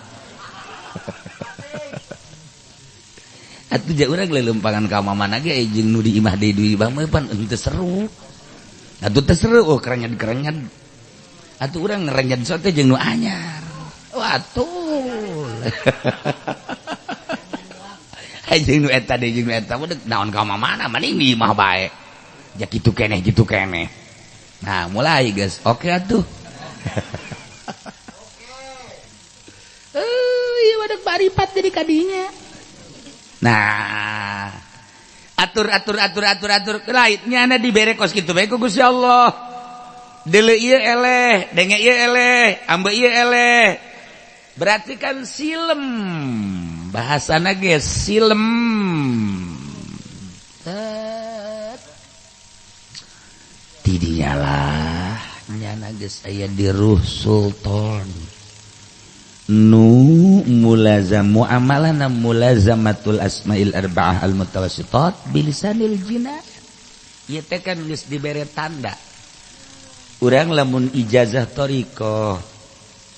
atuh ja urang lelempangan ka mamana ge jeung nu di imah deui deui bang mah pan teu seru atuh teu seru kerenyed atuh urang ngerenyed sote jeung nu anyar watul jeung nu eta deui jeung nu eta mah naon ka mamana mending di imah bae. Ja kitu keneh. Nah, mulai guys. Oke atuh. Ieu wadeg baripat jadi kadinya. Nah, atur lain nyana dibere kos kitu bae ku Gusti Allah. Deuleu ieu eleh, denge ieu eleh, ambe ieu eleh. Berarti kan silem. bahasana ge silem tidinyalah nyana geus aya di ruh sultan nu mulazamu amalana mulazamatul asmail arba'ah al mutawassitat bilisanil jinan ieu teh kan geus dibere tanda urang lamun ijazah thariqah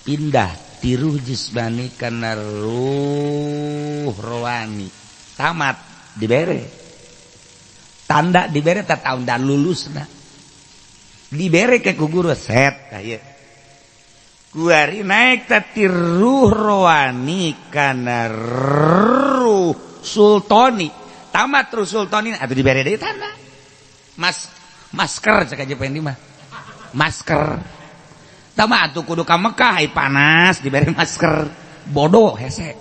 pindah tiruh jismani kana ruh rohani tamat dibere tanda dibere ta taun dan lulusna dibere ke ku guru set kaya kuari naik tati ruh rohani kana ruh sultani tamat ruh sultani atau dibere deui tanda masker cek aja pengen mah masker tamat atuh kudu ka Mekah ai panas dibere masker bodoh hese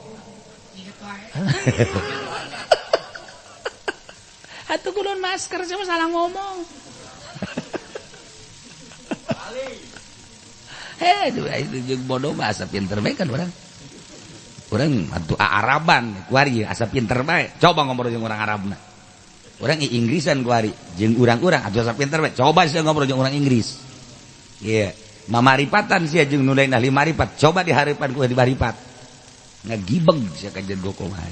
atuh kudu masker sama salah ngomong itu jeung bodoh mah asa pinter bae kan urang atuh Araban kuari asa pinter bae coba ngobrol jeung urang Arabna urang Inggrisan kuari jeung urang-urang atuh asa pinter bae coba sia ngobrol jeung urang Inggris ieu mamaripatan sia jeung nu lain ahli marifat coba dihareupan ku di baripat ngagibeg sia ka jeung kumaha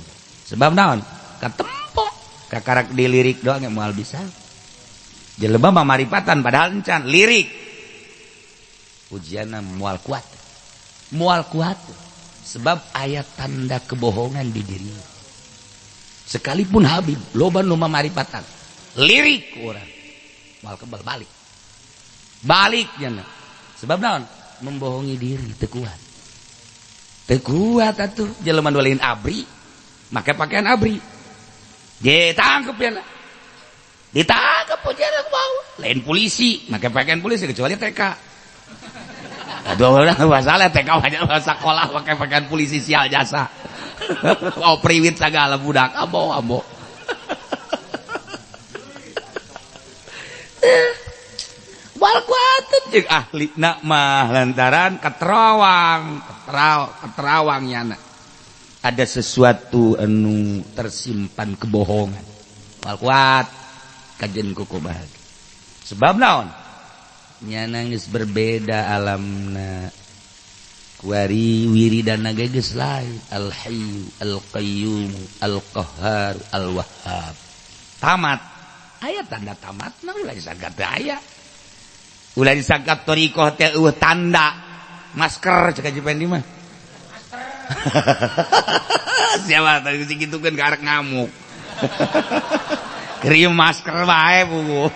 sebab naon katempo kakarak dilirik doang yang moal bisa jelema mamaripatan padahal encan lirik ujianna moal kuat sebab ayat tanda kebohongan di diri sekalipun Habib loba nu mamaripatan lirik urang moal kebal baliknya sebab naon membohongi diri teu kuat atuh jelema nu lain abri make pakaian abri ditangkep ya ditangkep ujian mau lain polisi make pakaian polisi kecuali TK aduh udah masalah TK banyak sekolah pakai pakaian polisi sial jasa oh priwit segala budak ambo wal kuatun jeung ahlina mah lantaran keterawang nyana ada sesuatu anu tersimpan kebohongan wal kuat kajen kuku bahagia sebab naon nyana geus berbeda alamna kuari wiridana geus lain al hayyu al qayyum al qahhar al wahhab tamat aya tanda tamatna ulah disangkat aya ulah disangkat thariqah teh tanda masker cek aja pendi mah siapa tadi segitukeun karek ngamuk kirim masker bae buku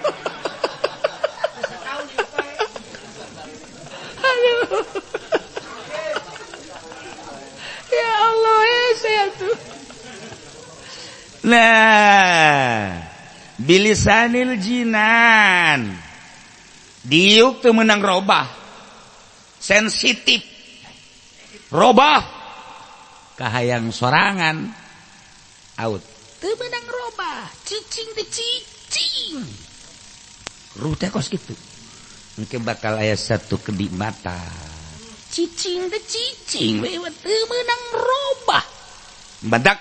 ya Allah saya tuh nah bilisanil jinan diuk teu meunang robah sensitif robah kahayang sorangan out teu meunang robah cicing teh cicing ruh teh kos kitu engke bakal aya satu kedip mata cicing teh cicing we teu meunang robah badak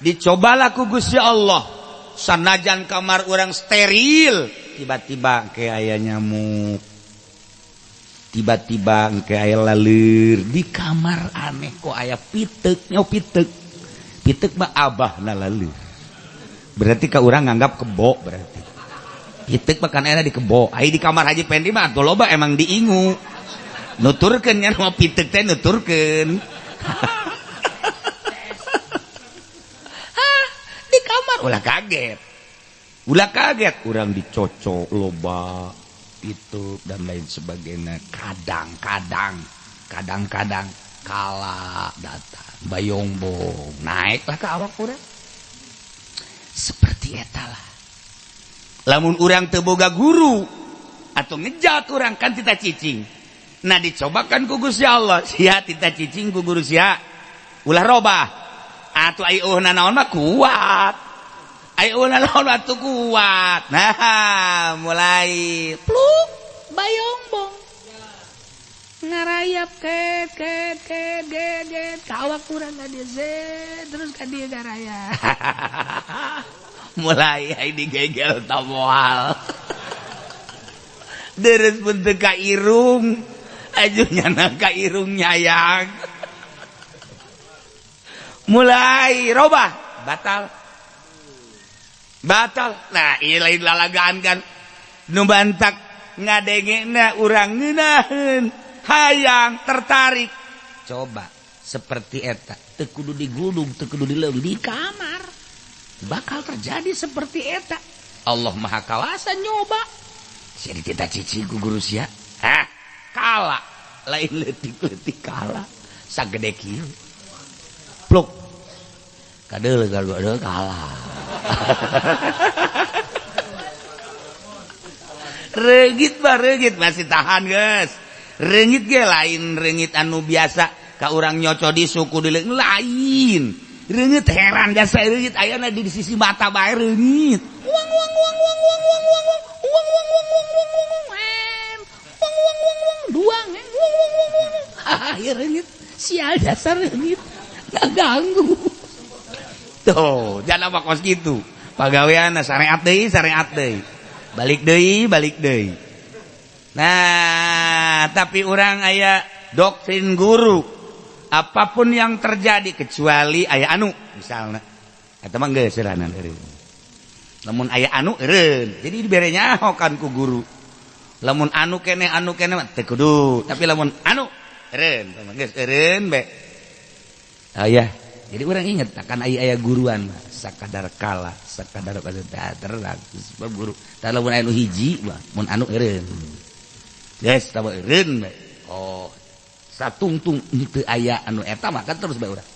dicobalah ku Gusti Allah sanajan kamar urang steril tiba-tiba ke aya nyamuk tiba-tiba ke aya lalir di kamar aneh kok aya pitek mah abahna lalir berarti ka urang nganggap kebo berarti pitek mah kan aya di kebo ai di kamar Haji Pendi mah atuh loba emang diingu nuturkeun nya mah pitek teh nuturkeun di kamar ulah kaget urang dicocok loba itu dan lain sebagainya kadang-kadang kala datang bayombong naiklah ke awak urang seperti eta lah lamun urang teu boga guru atau ngejat urang kan tita cicing nah dicobakan ku Gusti Allah sia tita cicing ku guru sia ulah robah atuh ai eueuhna naon mah kuat ayo naon atuh kuat nah mulai pluk bayombong ngarayap ket kawak kurang ka dia terus ka dia garaya. Mulai ai digegel tamoal. Deres pun teu ka irung, ajunyana ka irung nyayang. Mulai robah batal. Nah ieu lain lalagaan kan nu bantak ngadengena urang ngeunaheun hayang tertarik. Coba seperti eta teu kudu digulung teu kudu dileung di kamar bakal terjadi seperti eta. Allah Maha Kawasa nyoba jadi kita cici ku guru sia kala lain leutik-leutik kala sagede kieu pluk kadeul kalah. Reugit masih tahan geus. Reungit ge lain reungit anu biasa ka urang nyocodi suku dileung lain. Reungit heran jasa reungit ayana di sisi mata bae reungit. Uang. Duang. Ya reungit sial dasar reungit. Ngaganggu. Tuh, jangan apa kos gitu. Pagaweana syariat deui. Balik deui. Nah, tapi orang aya doktrin guru. Apapun yang terjadi kecuali aya anu misalna. Eta mah geus seranan eureun. Lamun aya anu eureun. Jadi dibere nyahokan ku guru. Lamun anu kene mah teu kudu, tapi lamun anu eureun, geus eureun be. Aya. Jadi orang ingat akan aya guruan mah sakadar kala, sakadar terang sebab guru. Tah lamun anu hiji mah mun anu eureun. Yes, tah eureun bae. Oh, satungtung teu aya anu eta mah kan terus bae urang.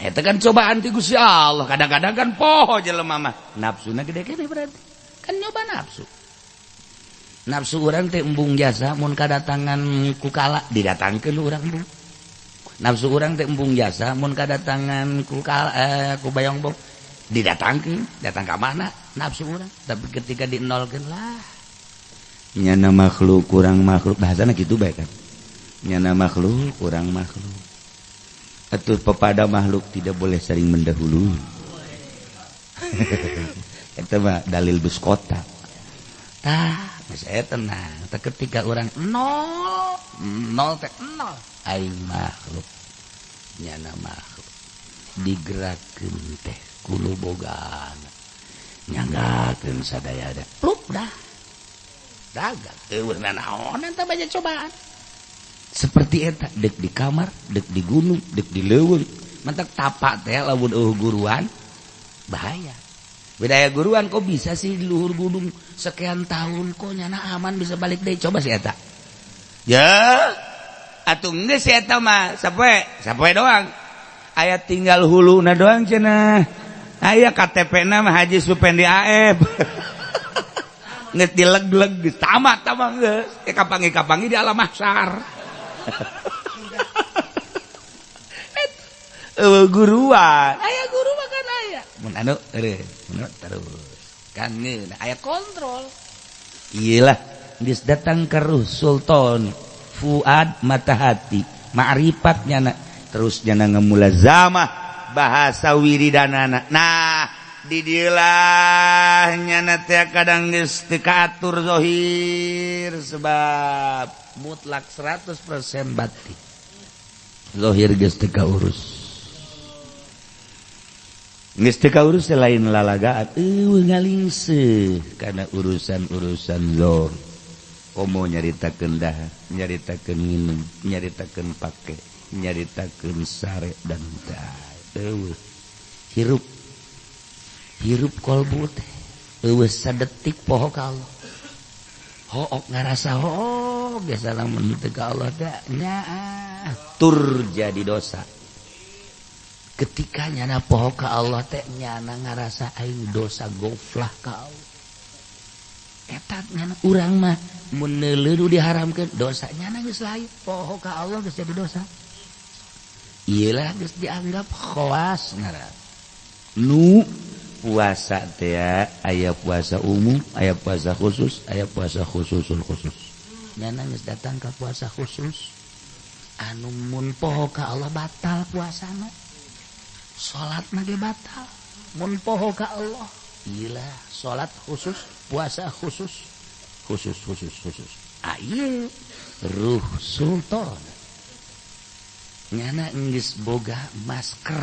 Eta kan cobaan ti Gusti Allah. Kadang-kadang kan poho jelema mah. Nafsuna gede kene berarti. Kan nyoba nafsu. Nafsu urang teh embung jasa mun kadatangan ku kala didatangkeun urang bung. Nafsu orang teh embung jasa mun kadatangan ku bayong bong didatangkeun datang ka mana nafsu urang tapi ketika dinolkeun lah nyana makhluk kurang makhluk bahasana kitu bae kan nyana makhluk kurang makhluk atuh pepada makhluk tidak boleh sering mendahului. Eta mah dalil bus kota tah saya tenang tah ketika orang nol teh nol aing makhluk nyana makhluk digerakkeun teh kulo bogana nyanggakeun sadaya ada pluk dah dagang eueuh naon eta banyak cobaan seperti eta dek di kamar dek di gunung dek di leuweung mantak tapak teh lamun guruan bahaya beda guruan kok bisa sih di luhur gunung sekian tahun kok nyana aman bisa balik deui coba si eta ya atuh geus eta mah sapoe doang aya tinggal huluna doang cenah aya KTP-na mah Haji Supendi AF geus dileg-leg geus tamat geus kapangi di alam mahsyar. Guruan aya guru mah kan aya mun anu eureun terus kan aya kontrol iyalah geus datang ke Sultan Fuad mata hati ma'rifat nyana terus nyana ngemulazamah bahasa wiridanana. Nah di dieu lah nyana teh kadang geus teu kaatur zahir sebab mutlak 100% batin zahir geus teu kaurus geus teu kaurus lain lalagaan ngalingseuh kana urusan-urusan zahir. Komo nyaritakeun dahar, nyaritakeun minum, nyaritakeun pake, nyaritakeun sare dan eueuh. Hirup kolbu teh. Eueuh sadetik poho ka Allah. Hook ngarasa biasa lamun teu ka Allah teh nyaah tur jadi dosa. Ketika nyana poho ka Allah teh nyana ngarasa aing dosa goflah ka Allah. Eta nyana urang mah mun leulu diharamkeun dosanya geus lain poho ka Allah geus jadi dosa. Iyalah geus dianggap khawas ngaran. Nu puasa teh aya puasa umum, aya puasa khusus, aya puasa khususul khusus. Nyana geus datang ka puasa khusus. anu mun poho ka Allah batal puasana, salatna ge batal mun poho ka Allah. Gila, salat khusus, puasa khusus. Ayo ruh sultan nyana geus boga masker.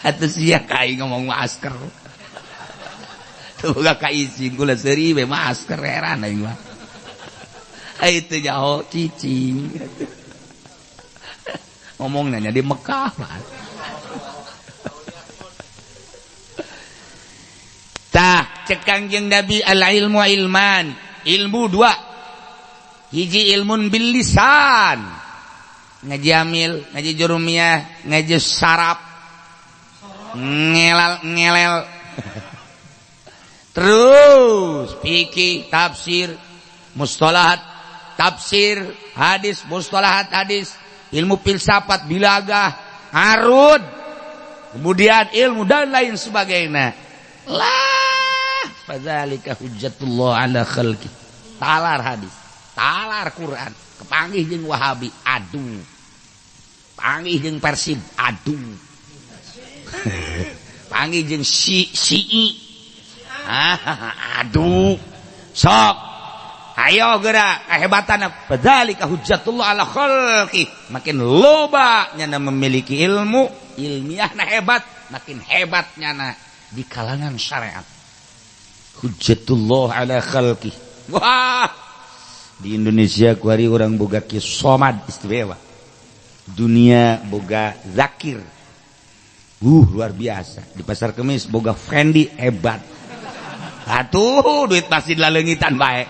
Atuh sia kai ngomong masker. Tuh gak kaizin gula seri be masker heran aing mah. Itu nyaho cicing. Ngomongnya di Mekah mah. Tah cek Kangjeng Nabi al ilmu ilman. Ilmu dua. Hiji ilmun bil lisan. Ngaji amil, ngaji jurumiyah, ngaji sarap. Ngelel. Terus fikih, tafsir, mustalahat, tafsir, hadis, mustalahat hadis, ilmu filsafat, bilagah, arud, kemudian ilmu dan lain sebagainya. Lah, fadzalika hujjatullah ala khalqi. Talar hadis, talar Quran, kepanggih jeung Wahabi, aduh. Panggih jeung Persib, aduh. Panggih jeung Syi'i. Aduh, sok, ayo gerak kehebatan. Fadzalika hujjatullah ala khalqi. Makin loba nyana memiliki ilmu, ilmiahna hebat, makin hebatnya na di kalangan syariat. Hujjatullah ala khalqi. Wah, di Indonesia kuari orang boga ki somad istimewa. Dunia boga zakir. Luar biasa. Di Pasar Kemis boga Fendi hebat. Atuh duit pasti dilalengitan bae.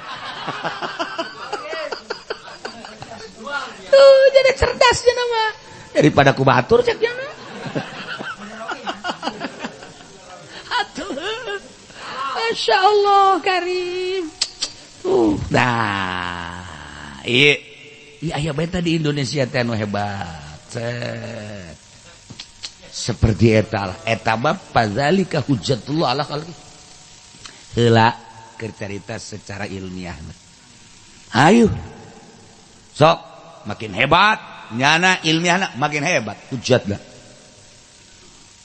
Tuh jadi cerdas cenah mah. Daripada ku batur cek cenah. Atuh. Masyaallah Karim. Nah. Iya aya bae di Indonesia teh anu hebat. Seperti eta bab fadzalika hujjatullah ala khalqi. Heula keur carita secara ilmiah. Ayo. Sok makin hebat nyana ilmiahna makin hebat hujjatna.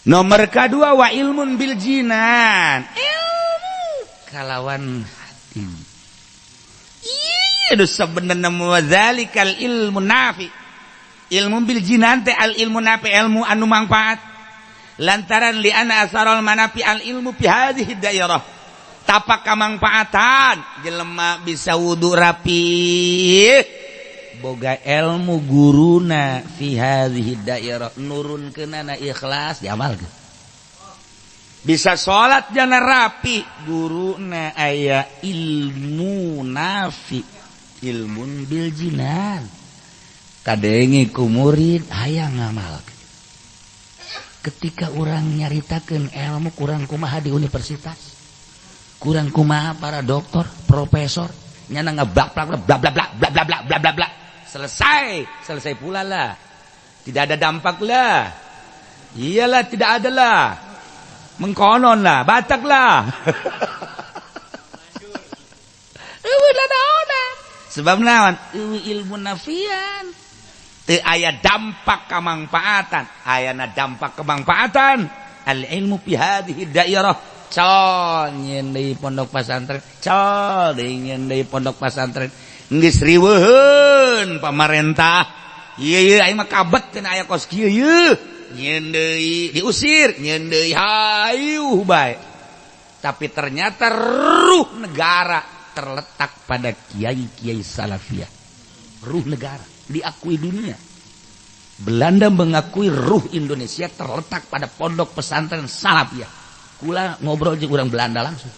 Nomor kedua wa ilmun bil jinan. Ilmu kalawan hati. Iya sebenarnyawadzalikal ilmu nafi. Ilmu bil jinan teh al ilmu nafi ilmu anu manfaat. Lantaran li ana asarul manafi al ilmu fi hadhihi dairah. Tapak kamangfaatan jelema bisa wudu rapi boga ilmu guruna fi hadhihi dairah nurunkeunana ikhlas diamalkeun. Bisa salat jana rapi guruna aya ilmu nafi ilmun bil jinan kadenge ku murid hayang ngamalkeun. Ketika orang nyaritakeun ilmu kurang kumaha di universitas, kurang kumaha para doktor, profesor, nyana ngeblak-blak bla bla bla bla bla bla bla bla bla. Selesai pula lah. Tidak ada dampak lah. Iyalah tidak ada lah. Mengkonon lah, batak lah. Sebab naon? Ilmu nafian. Teu aya dampak kemanfaatan, ayana dampak kemanfaatan. Al ilmu fi hadhihi dairah. Col nyen deui pondok pesantren, col nyen deui pondok pesantren. Geus riweuheun pamarentah. Ieu aing mah kabet cenah aya kos kieu yeuh. Nyen deui diusir, nyen deui hayu bae. Tapi ternyata ruh negara terletak pada kiai-kiai salafiyah. Ruh negara diakui dunia. Belanda mengakui ruh Indonesia terletak pada pondok pesantren salafiyah. Kula ngobrol jeung urang Belanda langsung.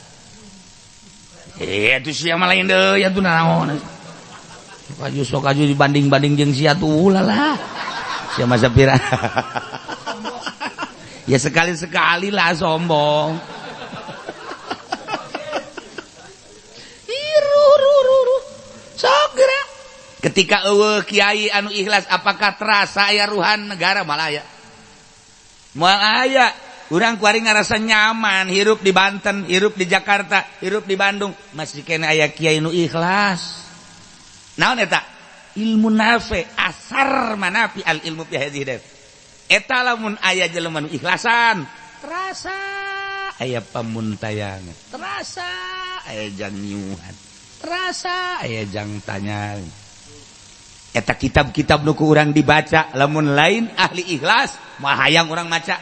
Itu sia mah lain deui atuh naon. Sok aju dibanding-banding jeung sia tuh ulalah. Sia mah sapira. Ya sekali-sekali lah sombong. Sok geura. Ketika eueuh kiai anu ikhlas apakah terasa aya ruhan negara? Malah aya. Moal aya urang kuari ngarasa nyaman hirup di Banten, hirup di Jakarta, hirup di Bandung, masih kena aya kiai nu ikhlas. Naon eta? Ilmu nafi asar manafi al ilmu fi hadhihi dar. Eta lamun aya jelema nu ikhlasan, terasa aya pamuntayangan, terasa aya jang nyuhan, terasa aya jang tanyang. Eta kitab-kitab nu ku urang dibaca, lamun lain ahli ikhlas moal hayang urang maca.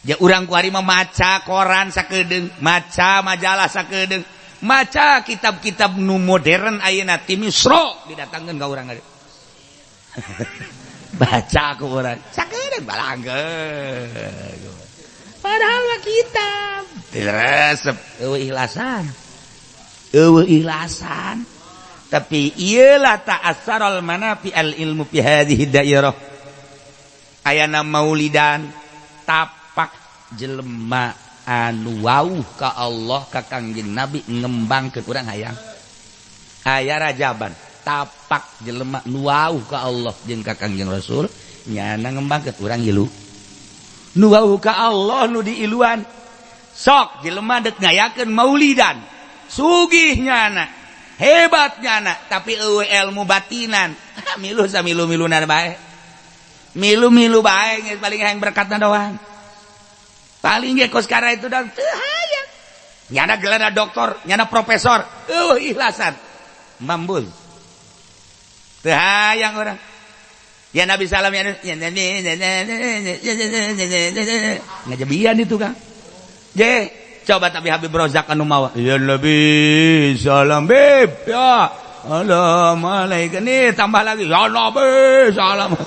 Ya urang kuari mah maca koran sakedeung, maca majalah sakedeung, maca kitab-kitab nu modern ayeuna ti Misra didatangkeun ka urang. Baca ku urang sakedeung balanggeun. Padahal mah kitab resep eueuh ikhlasan. Eueuh ikhlasan. Tapi iyalah ta'assarul manafi al ilmu fi hadhihi dairah. Ayana maulidan tapak jelema anu wauh ka Allah ka Kangjeng Nabi ngembangkeun urang hayang. Aya rajaban tapak jelema nu wauh ka Allah jeung ka Kangjeng Rasul nyana ngembangkeun urang ilu. Nu wauh ka Allah nu diiluan. Sok jelema deuk ngayakeun maulidan. Sugih nyana, hebat nyana, tapi eueuh ilmu batinan. Milu samilu-miluna bae. Milu-milu bae geus paling hayang berkatna doang. Paling ge kos kara itu doang teu hayang. Nyana gelarna doktor, nyana profesor, eueuh ikhlasan. Mambul. Teu hayang urang. Ya Nabi salam ya ngajabian itu Kang. Je, coba tapi Habib Rozak anu mawa. Ya Nabi salam bib. Ya Assalamualaikum. Nih tambah lagi. Ya Nabi salam.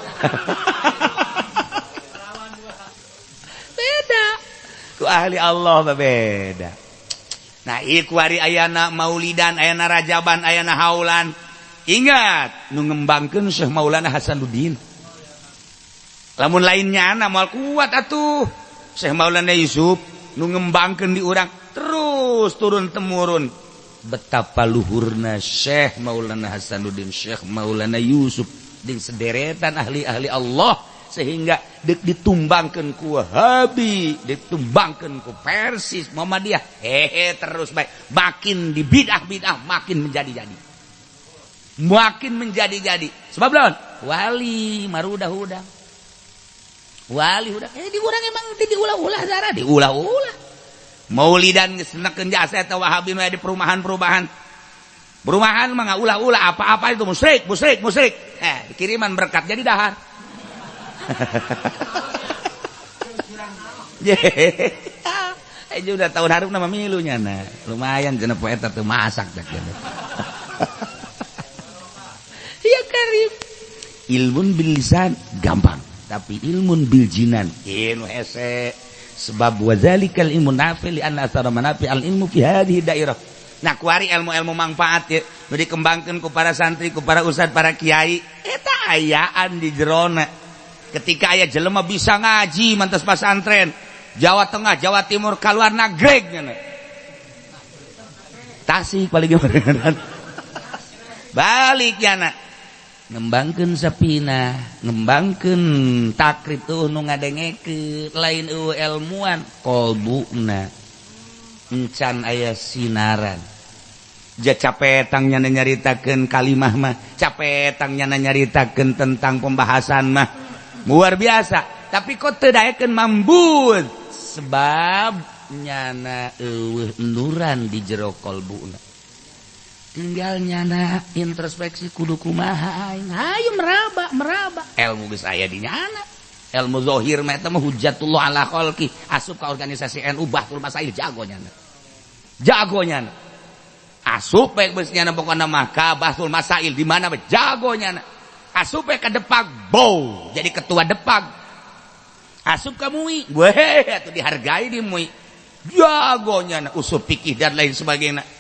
Beda. Ku ahli Allah beda. Nah, ieu kuari ayana maulidan, ayana rajaban, ayana haulan. Ingat, nu ngembangkeun Syekh Maulana Hasanuddin. Lamun lainnya ana moal kuat atuh. Syekh Maulana Yusuf nu ngembangkeun di urang terus turun temurun. Betapa luhurna Syekh Maulana Hasanuddin, Syekh Maulana Yusuf jeung sederetan ahli-ahli Allah sehingga deuk ditumbangkeun ku Wahabi, ditumbangkeun ku Persis, Muhammadiyah. Terus baik. Makin di bid'ah-bid'ah makin menjadi-jadi. Makin menjadi-jadi. Sebab lawan wali marudah-udah. Wali udah di urang emang diulah-ulah darah, diulah-ulah. Maulidan geus nekeun jasa eta Wahabi mah di perumahan-perumahan. Perumahan mah ulah-ulah apa-apa itu musyrik. Kiriman berkat jadi dahar. Udah tahun harum nama milunya nah. Lumayan cenah poe eta teu masak dak cenah. Ya Karim. Ilmun bil lisan gampang, tapi ilmun bil jinan inu hese. Sebab wazalikal ilmu nafi li anna asara manafi al ilmu fi hadhihi dairah. Nah, kuari ilmu-ilmu manfaat ya nu dikembangkeun ku para santri, ku para ustad, para kiai, eta ayaan di jerona. Ketika aya jelema bisa ngaji mantos pasantren Jawa Tengah, Jawa Timur, kaluar nagreg nya. Tasik paling gimana? Balik yana. Ngembangkeun sapina, ngembangkeun takrib tuh nu ngadengekeun lain eueuh ilmuan qalbuna encan aya sinaran. Ja capetang nya nyaritakeun kalimah mah, capetang nya nyaritakeun tentang pembahasan mah luar biasa, tapi kok teu daekeun mambut sebab nyana eueuh nuran di jero qalbuna. Tinggal nyana introspeksi kudu kumaha aing. Hayu meraba. Ilmu geus aya di nyana. Ilmu zahir mah eta mah hujjatullah ala khalqi. Asup ka organisasi NU Bahtul Masail jago nyana. Asup bae geus nyana pokona mah ka Bahtul Masail di mana bae jago nyana. Asup bae ka Depag bow jadi ketua Depag. Asup ka MUI, weh atuh dihargai di MUI. Jago nyana usul fikih dan lain sebagainya.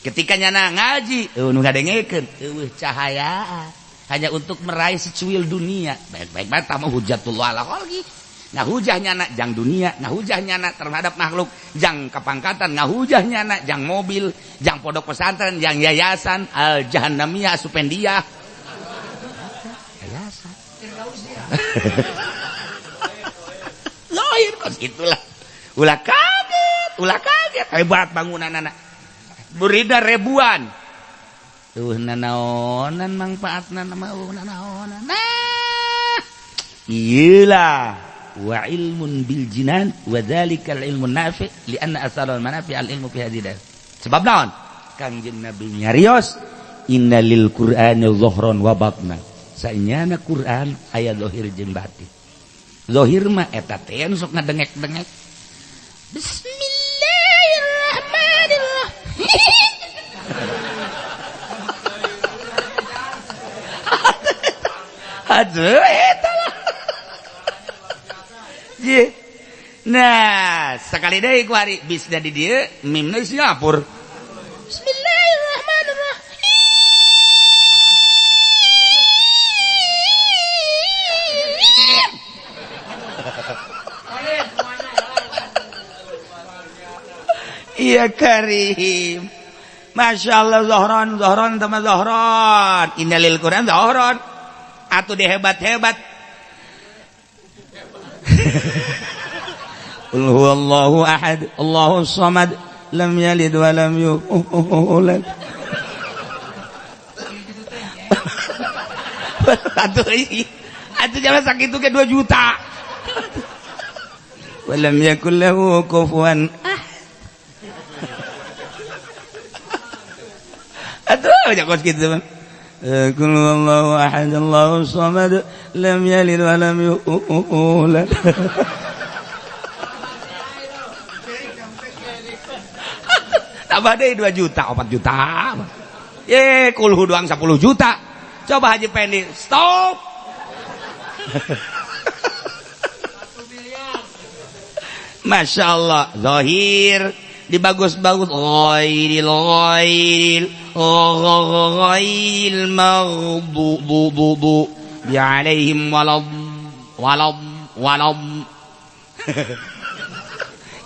Ketika nyana ngaji, nu ngadengekeun eueuh cahayaan hanya untuk meraih secuil dunia. Baik-baik tamu hujatullah ala khalqi. Ngahujah nyana jang dunia, ngahujah nyana terhadap makhluk, jang kapangkatan, ngahujah nyana jang mobil, jang pondok pesantren, jang yayasan al jahannamiyah supendiyah. Yayasan. Lahir kos itulah ulah kaget hebat bangunan anak berida ribuan tuh nanaonan manfaatna mau nanaonan nah iyalah wa ilmun bil jinan wa dzalikal ilmun nafi li anna asarul manafi al ilmu fi hadidah sebab naon Kangjeng Nabi nyarios innalil qur'ani dhahran wa batna saenyana Quran aya zahir jeung batin zahir mah eta teh anu sok ngadengek-dengek Bismillahirrahmanirrahim aduh eta ye nah sekali deui ku hari bisna di dieu mimna geus ngapur Bismillahirrahmanirrahim iya karim Masya Allah Zohron teman Zohron innalil Quran Zohron atuh deh hebat-hebat Qul huwallahu ahad Allahus samad lam yalid wa lam yulad atuh jangan sakitu ke 2 juta wa lam yakul lahu kufuwan atuh jangan kitu Qul huwallahu ahad Allahus samad lam yalid wa lam yulad tambah deh 2 juta 4 juta kulhu doang 10 juta coba Haji Pendi stop Masya Allah zahir dibagus-bagus ghairil maghdubi alaihim walad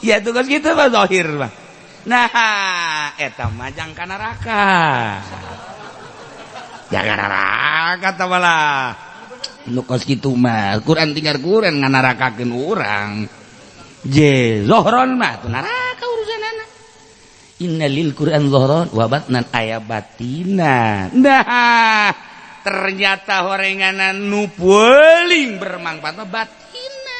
ya tugas gitu mah zahir mah nah eta mah jang ka neraka jangan neraka tah malah nu kos kitu mah Quran tinggal Quran nganarakakeun urang je zohron mah tu neraka urusanana innalil Quran zohron wa batnan aya batina nah ternyata horenganan nu peuling bermanfaat mah batina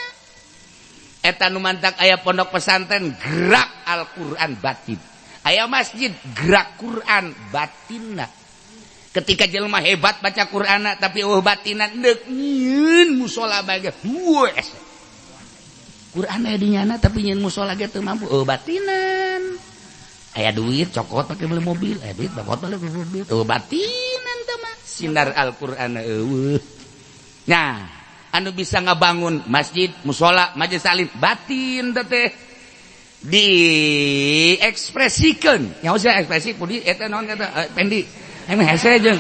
eta nu mantak aya pondok pesantren gerak Al-Qur'an batin aya masjid gerak Quran batinna ketika jelema hebat baca Qur'ana tapi batinan deuk nyieun musola bae wes Quran aya di nyana tapi nyieun musola ge teu mampu batinan aya duit cokot pake beli mobil aya duit cokot beli mobil batinan teh mah sinar Al-Qur'an eueuh nah anu bisa ngabangun masjid musola majelis salim batin teh diekspresikan nyaho sia ekspresi pudi eta naon kata Pendi emang hese jeung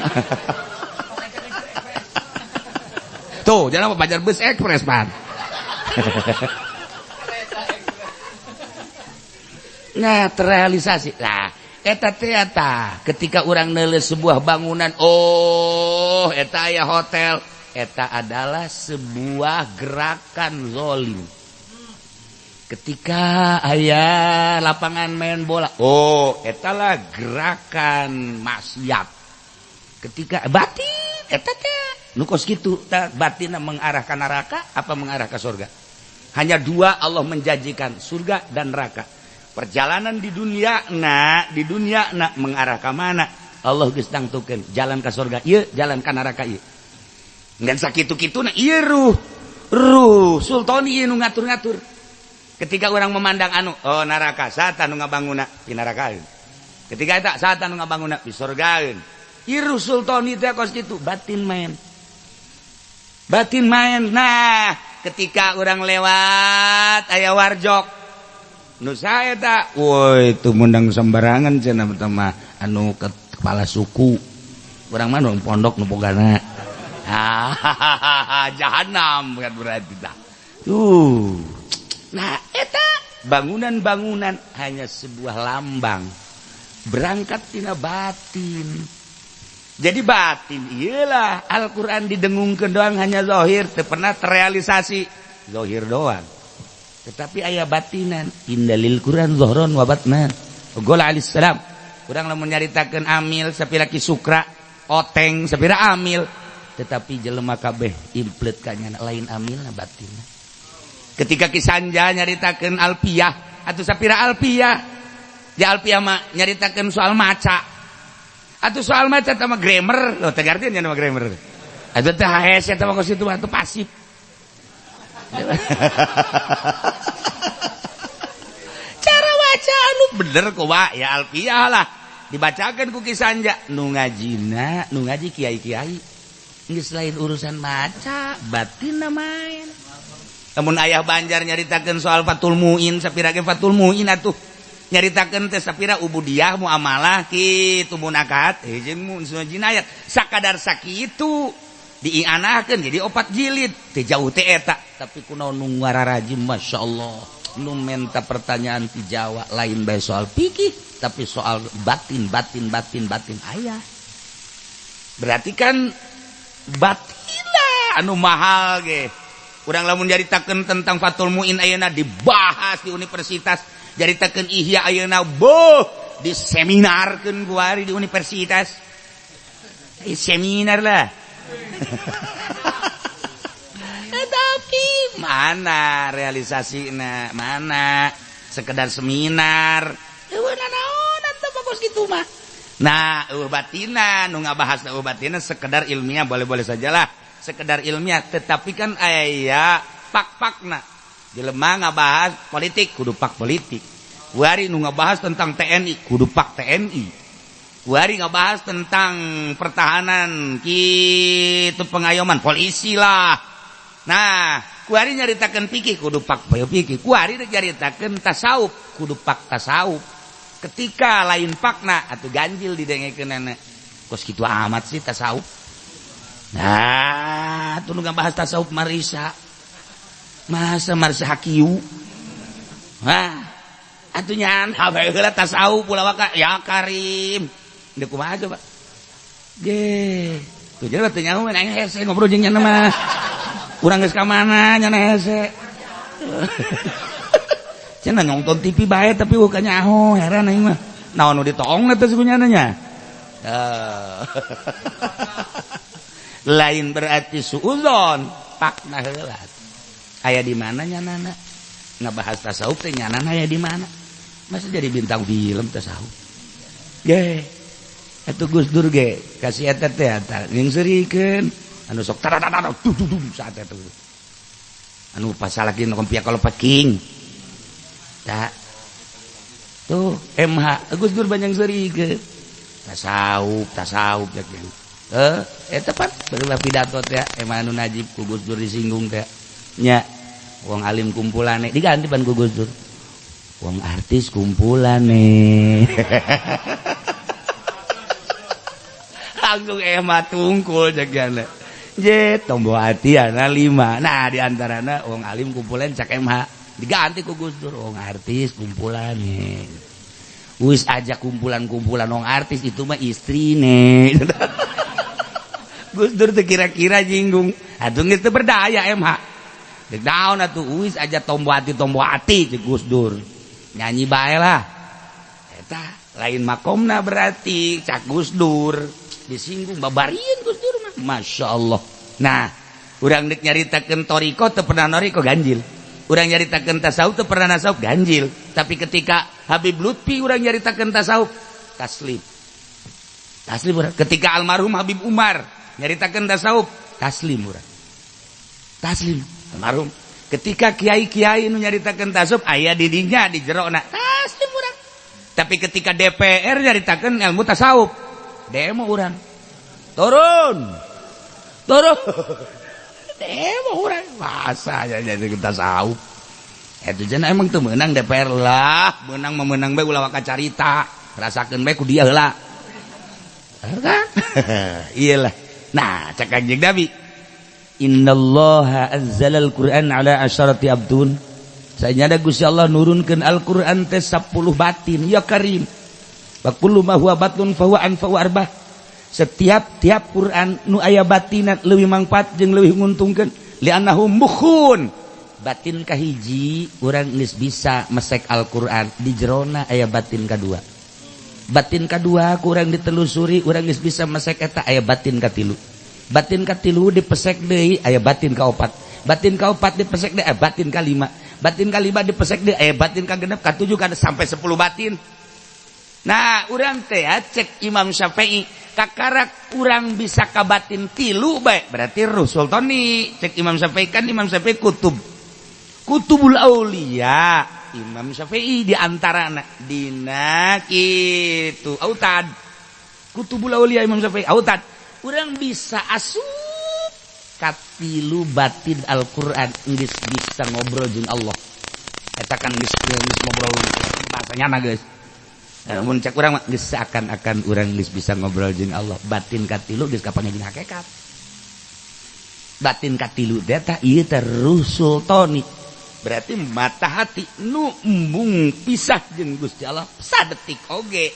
tuh jangan bajar bus ekspres pan nah terrealisasi lah eta ketika orang neuleus sebuah bangunan oh eta aya hotel eta adalah sebuah gerakan zalim ketika aya lapangan main bola oh etalah gerakan maksiat ketika batin eta teh nu kos kitu batinna mengarah ka neraka apa mengarah ke surga hanya 2 Allah menjanjikan surga dan neraka perjalanan di dunia mengarah ke mana Allah geus tangtukeun jalan ke surga ieu jalan ka neraka ieu ngan sakitu-kituna ieu ruh sultani ieu nu ngatur-ngatur ketika orang memandang anu oh neraka saata nu ngabangunna di nerakaeun ketika eta saata nu ngabangunna di surgaeun ieu sultani teh kos kitu batin main nah ketika orang lewat aya warjok nu sae eta woi teu mundang sembarangan cenah mah anu kepala suku urang mah nu pondok nu bogana jahanam kan berarti tah nah eta bangunan-bangunan hanya sebuah lambang berangkat tina batin jadi batin iyalah Al-Quran didengungkeun doang hanya zahir teu pernah terrealisasi zahir doang tetapi aya batinan. Indalil Quran zuhron wa batnan. Qala alaihi salam, urang lamun nyaritakeun amil sapira ki sukra, oteng sapira amil, tetapi jelema kabeh implet kanyana lain amilna batinna. Ketika ki Sanja nyaritakeun alfiyah atuh sapira alfiyah, di alfiyah mah nyaritakeun soal maca. Atuh soal maca teh mah grammar, lho teh artian nya mah grammar. Atuh teh hese teh mah situ atuh pasif. Cara baca anu bener kok Pak, ya alfiyah lah. Dibacakeun ku Ki Sanja, nu ngajina, nu ngaji kiai-kiai. Geus lain urusan maca, batin main. Lamun ayah Banjar nyaritakeun soal Fathul Muin, sapira ge Fathul Muin atuh nyaritakeun teh sapira ubudiyah muamalah kitu munakahat jeung jinayat sakadar sakitu diianahkeun jadi 4 jilid teh jauh teh eta tapi kunaon nu ngararajim masyaallah nu menta pertanyaan ti Jawa lain bae soal fikih tapi soal batin aya berarti kan batina anu mahal ge urang lamun nyaritakeun tentang Fathul Muin ayeuna dibahas di universitas jaritakeun ihya ayeuna di seminarkeun ku ari di universitas. Seminar lah. Tapi mana realisasina? Mana sekedar seminar? Eueuna naon atuh bagus kitu mah. Nah, batina nu ngabahas batina sekedar ilmiah boleh-boleh sajalah. Sekedar ilmiah tetapi kan aya pak-pakna. Jelema ngabahas politik kudu pak politik. Kuari nu ngabahas tentang TNI kudu pak TNI. Kuari ngabahas tentang pertahanan kitu pengayoman polisi lah. Nah, kuari nyaritakeun fikih kudu pak fikih. Kuari nyaritakeun tasawuf kudu pak tasawuf. Ketika lain pakna atuh ganjil didengekeunana. Kos kitu amat sih tasawuf. Nah, atuh nu ngabahas tasawuf marisa. Masa marisa hakiu. Hah. Atunya hawe heula tasawuf pula waka ya Karim. Deuk kumaha coba? Ge. Tuh jadi teh nyaho aing hese ngobrol jeung nya mah. Urang geus ka mana nya hese. Cenah nonton TV bae tapi bukan nyaho heran aing mah. Naon nu ditongna teh sugunyana nya. Lain berarti suudzon pakna heula. Aya di mana nyanana? Ngabahas tasawuf teh nyanana aya di mana? Masa jadi bintang film tasawuf. Ge. Atuh Gus Dur ge kasih eta teh eta ngingseurikeun anu sok tadadadad duh saat eta. Anu pasalakin kompia kalau paking. Tah. Tuh MH Gus Dur banyak seurikeun. Tasawuf ya kitu. Eta pan berulah pidato teh emang anu najib ku Gus Dur disinggung teh. Nya wong alim kumpulane diganti pan ku Gus Dur. Wong artis kumpulane. Langsung emah tungkul jagana. Jet tombol hatiana 5. Nah diantarana wong alim kumpulan cak MH diganti ku Gus Dur wong artis kumpulane. Wis aja kumpulan-kumpulan wong artis itu mah istrine. Gus Dur teh kira-kira jinggung. Atuh geus teu berdaya MH. Dek daon atuh wis aja tombol hati cek Gus Dur. Nyanyi bae lah. Eta lain makomna berarti cak Gus Dur. Disinggung babarieun Gus Dur mah. Masyaallah. Nah, urang dek nyaritakeun toriko teu pernah noriko ganjil. Urang nyaritakeun tasawuf teu pernah tasawuf ganjil. Tapi ketika Habib Lutfi urang nyaritakeun tasawuf taslim. Taslim urang. Ketika almarhum Habib Umar nyaritakeun tasawuf taslim urang. Taslim almarhum. Ketika kiai-kiai nu nyaritakeun tasawuf aya di dinya di jerona taslim urang. Tapi ketika DPR nyaritakeun ilmu tasawuf demo urang. Turun. Demo urang. Masa aja jadi tasawuf. Eta cenah emang teu meunang DPR lah, meunang bae ulah waka carita. Rasakeun bae ku dia heula. Kan? Iyalah. Nah, cak Kanjeng Nabi. Innallaha anzalal Qur'an ala asyarati abdun. Saenyana Gusti Allah nurunkeun Al-Qur'an teh 10 batin ya Karim. Wa kullu ma huwa batlun fa huwa anfa'u arbah. Setiap Quran nu aya batinan leuwih mangfaat jeung leuwih nguntungkeun li annahu mukhun batin kahiji urang geus bisa mesek Al-Qur'an di jerona aya batin kadua. Batin kadua kurang ditelusuri urang geus bisa mesek eta aya batin katilu. Batin katilu dipesek deui aya batin kaopat. Batin kaopat dipesek deui aya batin kalima. Batin kalima dipesek deui aya batin kagenep katujuh kada sampai 10 batin. Nah, urang teh cek Imam Syafi'i kakarak urang bisa ka batin 3 bae berarti ruh sultani. Cek Imam Syafi'i kan Imam Syafi'i Kutubul Aulia. Imam Syafi'i di antarana dina kitu autad. Kutubul Aulia Imam Syafi'i autad. Urang bisa asup ka 3 batin Al-Qur'an geus bisa ngobrol jeung Allah. Eta kan geus ngobrol bahasanya na geus. Mun cek urang mah geus seakan-akan urang geus bisa ngobrol jeung Allah. Batin katilu geus kapanggih hakikat. Batin katilu teh tah ieu teh ruh sultani. Berarti mata hati nu embung pisah jeung Gusti Allah sadetik oge.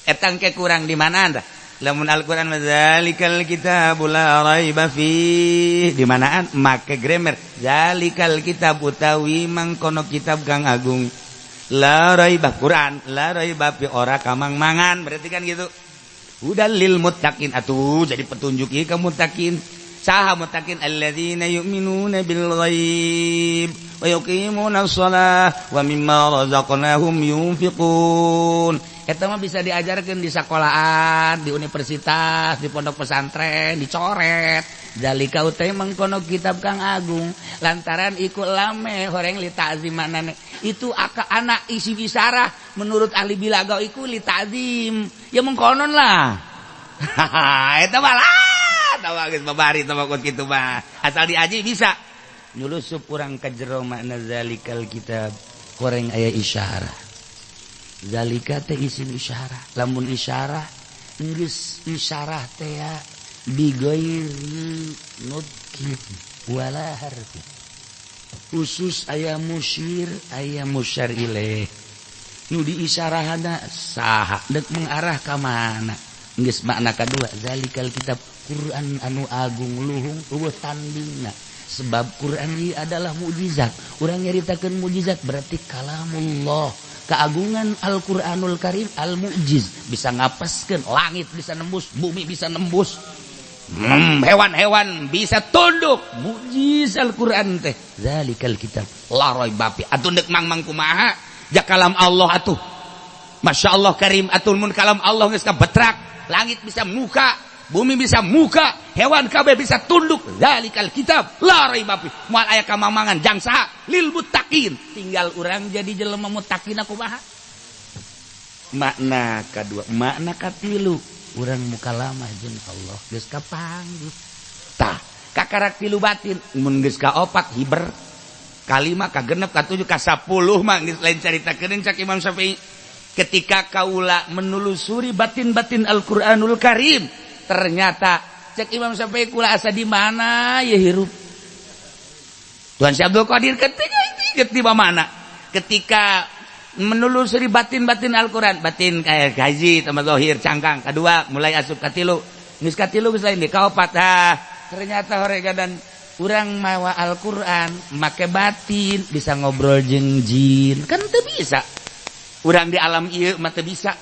Eta engke kurang di mana anda? Lamun Al-Qur'an zalikal kitabul la raiba fi. Di manaan make grammar zalikal kitab utawi mangkono kitab kang agung. La raiba Quran, la raiba fi ora kamang-mangan, berarti kan gitu. Hudal lil muttaqin atuh jadi petunjuk ieu ka muttaqin. Saha muttaqin alladzina yu'minuna bil ghaib wa yuqimuna shalah wa mimma razaqnahum yunfiqun. Eta mah bisa diajarkeun di sekolahan, di universitas, di pondok pesantren, dicoret. Zalika utai mangkono kitab kang agung lantaran ikut lame horeng li ta'zimanane itu anak isi bisarah menurut ahli bilaga iku li ta'zim ya mengkonon lah. Eta mah lah tawa geus babari tawa kitu mah asal diaji bisa nyulusup urang ka jero makna zalikal kitab horeng aya isyarah. Zalika teh isim isyarah lamun isyarah geus isyarah teh ya bigoiri nutkin wala harfi khusus aya musyir aya musyar ilaih nu diisyarahana saha deuk mengarah ka mana geus makna kadua zalikal kitab Quran anu agung luhung eueuh tandingna sebab Quran ieu adalah mukjizat urang nyaritakeun mukjizat berarti kalamullah keagungan Al-Qur'anul Karim al-mu'jiz bisa ngapeskeun langit bisa nembus bumi bisa nembus hewan-hewan bisa tunduk mujiz Al-Qur'an teh zalikal kitab la raiba fi atuh deuk mang kumaha ja kalam Allah atuh masyaallah karim atuh mun kalam Allah geus kabetrak langit bisa muka bumi bisa muka hewan kabeh bisa tunduk zalikal kitab la raiba fi moal aya kamamangan jang saha lil muttaqin tinggal urang jadi jelema muttaqin kumaha makna kadua makna katilu urang mukalamah jeung Allah geus kapanggih tah kakarak 3 batin mun geus ka 4 hiber kalima kagenep katujuh ka 10 mah geus lain caritakeun cak Imam Syafi'i ketika kaula menelusuri batin-batin Al-Qur'anul Karim ternyata cek Imam Syafi'i kula asa di mana ya hirup Tuan Syekh Abdul Qadir ketika di mana ketika menelusuri batin-batin Al-Qur'an batin kayak haji sama zahir cangkang kedua mulai asup katilu geus katilu geus lain di kaopat ternyata horegadan urang mawa Al-Qur'an make batin bisa ngobrol jeung jin kan teu bisa urang di alam ieu mah teu bisa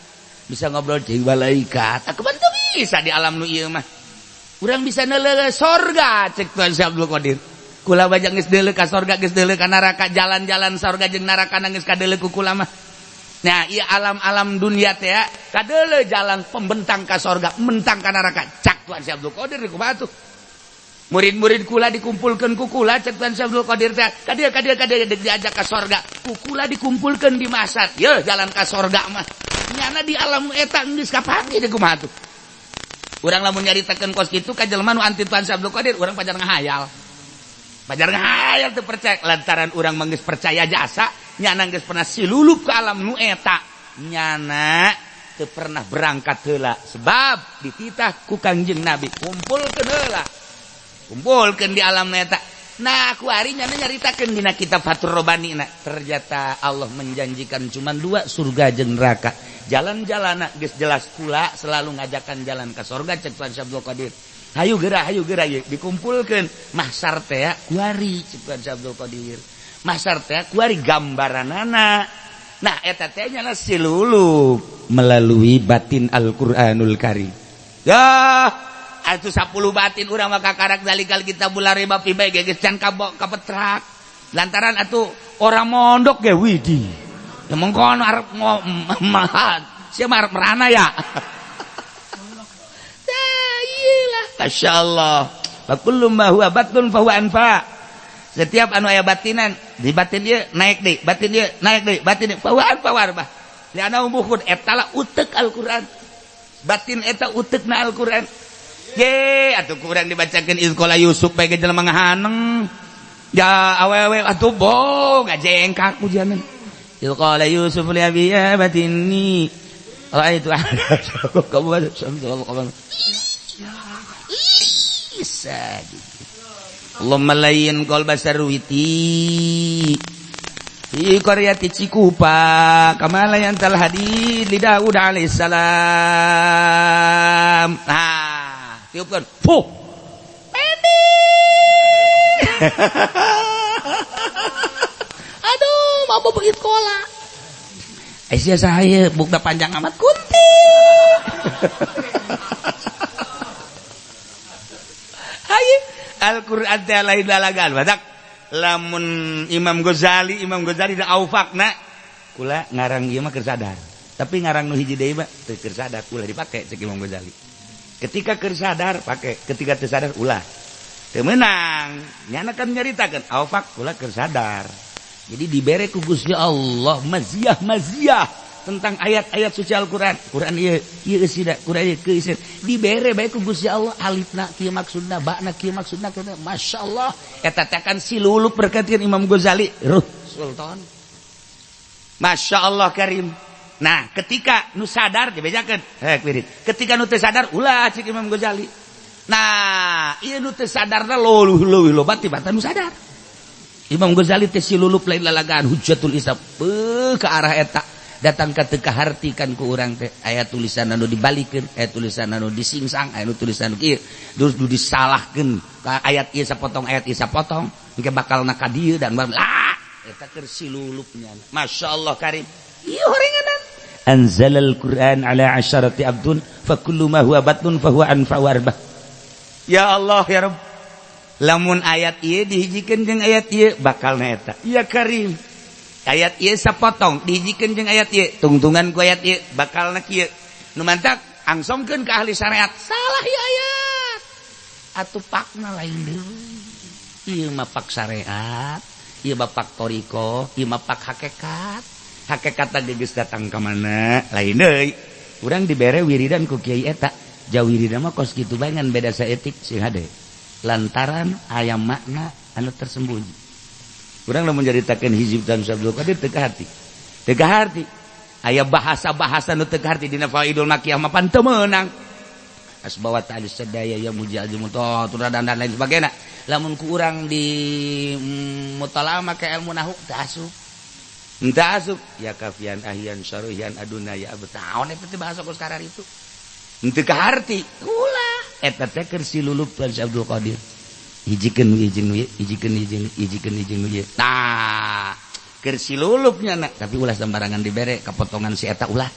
ngobrol jeung malaikat akuman teu bisa di alam nu ieu mah urang bisa neuleuh sorga cek Tuan Syekh Abdul Qadir kula bajang geus deuleu ka sorga geus deuleu ka neraka jalan-jalan sorga jeung neraka geus kadeuleu ku kula mah nah ieu alam-alam dunia teh ya kadeuleu jalan pembentang ka sorga mentang ka neraka cak Tuan Syekh Abdul Qadir kumaha atuh murid-murid kula dikumpulkeun ku kula cek Tuan Syekh Abdul Qadir teh kadia diajak ka sorga ku kula dikumpulkeun di masjid ye jalan ka sorga mah nyana di alam eta geus kapanggih deui kumaha atuh urang lamun nyaritakeun kos kitu ka jelema nu anti Tuan Syekh Abdul Qadir urang pajar ngahayal teu percaya lantaran urang manggeus percaya jasa nyana geus pernah silulup ke alam nu eta nyana teu pernah berangkat heula sebab dititah ku Kangjeng Nabi kumpulkeun heula kumpulkeun di alam eta nah ku ari nyana nyaritakeun dina kitab Fathur Rabbani ternyata Allah menjanjikan cuma 2 surga jeung neraka jalan-jalanna geus jelas kula selalu ngajakan jalan ka surga cek Tuan Syekh Abdul Qadir hayu geura ye dikumpulkeun mahsyar teh ya kuari cek Tuan Syekh Abdul Qadir masar teh kuari gambaranana. Nah eta teh nya silulup melalui batin Al-Qur'anul Karim. Ya atuh 10 batin urang mah kakarak zalikal kitabul la raiba fi geus can kapetrak. Lantaran atuh orang mondok ge widi. Ya mengkono arep mahat. Sia arep merana ya. Iyalah masyaallah. Wa kullu ma huwa batun fa huwa anfa. Setiap anu aya batinan, di batin ieu naik deui, batin ieu naik deui, batin ieu fa huwa anfa warba. Li ana umbuhun eta lah utek Al-Qur'an. Batin eta utekna Al-Qur'an. Ye atuh kurang dibacakeun Izqala Yusuf bae ge jelema ngahaneng. Ya awewe atuh bong ngajengkak ujianan. Izqala Yusuf li abiya batini. Itu kamu baca sallallahu bisa. Allahumma layyin qalba sarwiti fi qaryati Cikupa kama layantal hadid li Daud alaihi salam. Nah, tiupkeun. Fuh. Pendi. Aduh, mau begitu sekolah. Aisyah saya bukda panjang amat kuntil. Haye Al-Qur'an teh lain lalagan badak lamun Imam Ghazali da aufakna kula ngarang ieu mah keur sadar. Tapi ngarang nu hiji deui mah teu keur sadar ulah dipake cek Imam Ghazali. Ketika keur sadar pake, ketika teu sadar ulah. Teu meunang. Nyana kan nyaritakeun aufak kula keur sadar. Jadi dibere ku Gusti Allah maziah tentang ayat-ayat suci Al-Qur'an. Quran ieu geus da, Quran ieu geus dibere bae ku Gusti Allah alifna kieu maksudna, ba'na kieu maksudna, masyaallah. Eta teh kan silulup berkatkeun Imam Ghazali, Ruh Sultan. Masyaallah karim. Nah, ketika nu sadar dibejakeun, wirid. Ketika nu teu sadar ulah cik Imam Ghazali. Nah, ieu nu teu sadarna leuwih loba tibatan nu sadar. Imam Ghazali teh silulup lain lalagaan Hujjatul Islam ke arah eta datang ka teu kahartikeun ku urang teh aya tulisan anu dibalikeun aya tulisan anu disingsang aya tulisan kieu terus disalahkeun ka ayat ieu sapotong ayat ieu sapotong engke bakalna ka dieu dan lah eta keur silulupnya masyaallah karim ieu horenganan anzalal Qur'an ala asyarati abdun fa kullu ma huwa batun fa huwa anfa warba. Ya Allah ya Rabb, lamun ayat ieu dihijikeun jeung ayat ieu bakalna eta ya karim. Ayat ieu sapotong dihijikeun jeung ayat ieu tungtungan ku ayat ieu bakalna kieu nu mantak angsomkeun ka ahli syariat salah ieu ayat atuh pakna lain deui ieu mah pak syariat ieu mah pak toriko ieu mah pak hakikat teh geus datang ka mana lain deui urang dibere wiridan ku kiai eta jauh wiridan mah kos kitu bae ngan beda saeutik sing hade lantaran aya makna anu tersembunyi. Urang lamun nyaritakeun hizib dan Abdul Qadir teu kahati. Teu kahati. Aya bahasa-bahasa nu teu kahati dina Faidul Makiyah mah pan teu meunang. Asbawa ta'alis sadaya ya mujazil mutatur dan lain sebagainya. Lamun ku urang di mutalaah make ilmu nahwu teu asup. Teu asup ya kafian ahyan syarhian aduna ya abtaon eta teh bahasa sekarang itu. Teu kaharti. Ulah eta teh keur silulup dan Abdul Qadir. Hijikeun nah keur silulupnya nak tapi ulah sembarangan dibere kapotongan si eta ulah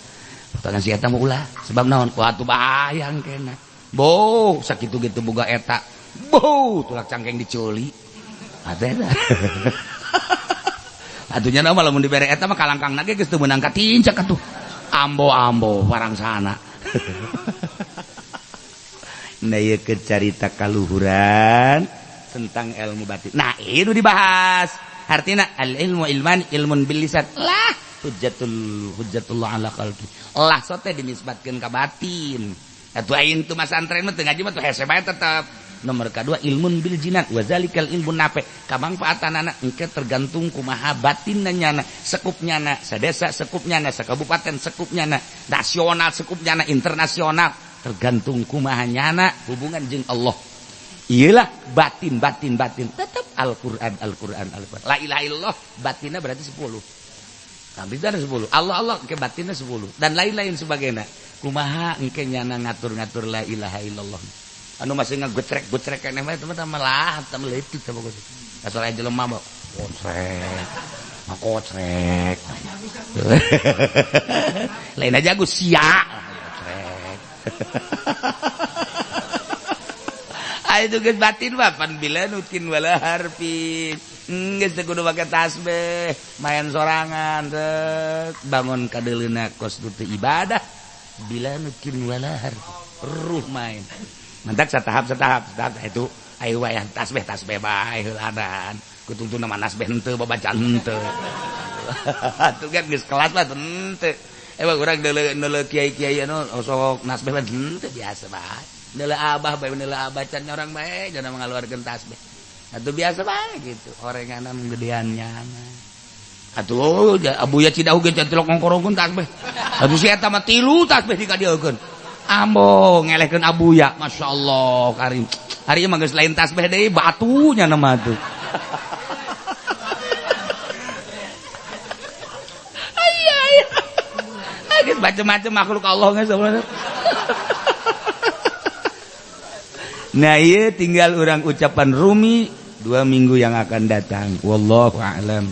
potongan si eta mah ulah sebab naon ku atuh bayang kena boh sakitu gitu boga eta boh tulak cangkeng diceuli ada atunya mah lamun dibere eta mah kalangkangna ge geus teu meunang ka tincak atuh ambo barang sana. Nah ieu keur carita kaluhuran tentang ilmu batin. Nah, itu dibahas. Artinya al-ilmu ilman ilmun bil lisan. Lah hujjatullah ala khalqi. Lah sote dinisbatkeun ka batin. Atuh aing teu masantren mah teu ngaji mah teu hese bae tetep. Nomor kedua ilmun bil jinan wa zalikal ilmun nafe. Kamangfaatanana engke tergantung kumaha batinna nyana, sekupnyana, sadesa sekupnyana, sakabupaten sekupnyana, nasional sekupnyana, internasional. Tergantung kumaha nyana hubungan jeung Allah. Iyalah batin tetap Al-Qur'an la ilaha illallah batinnya berarti 10 tapi ada 10 Allah ke batinnya 10 dan lain-lain sebagainya kumaha engke nyana ngatur-ngatur la ilaha illallah anu masih ngagetrek keneh mah teman-teman lah teman leutik teh bagus asal aja lemah Kocrek. Lain aja gue sia. Itu geus batin mah pan bila nukin wala harfin. Geus teu kudu make tasbih, main sorangan bangun kadeulina kos teu ibadah. Bila nukin wala harfin. Ruh main. Mantak satahap itu aya wayah tasbih bae heuladan. Kutuntu nama nasbih henteu babaca henteu. Atuh kan geus kelas mah henteu. Urang deuleu kiai-kiai anu sok nasbih mah henteu biasa bae. Deuleu abah bae deuleu abah can orang bae jangan mengaluarkeun tasbih. Atuh biasa bae gitu. Orenganan gedeannya. Atuh abuya Cidahu ge can telok ngongkorongkeun tasbih. Atuh si eta mah 3 tasbih dikadiekeun. Ambo ngelehkeun abuya, masyaallah karim. Hari mah geus lain tasbih deui batunya nama tuh. Macam-macam makhluk Allah nggak sebenarnya. Nah iya tinggal orang ucapan Rumi 2 minggu yang akan datang. Wallahu a'lam.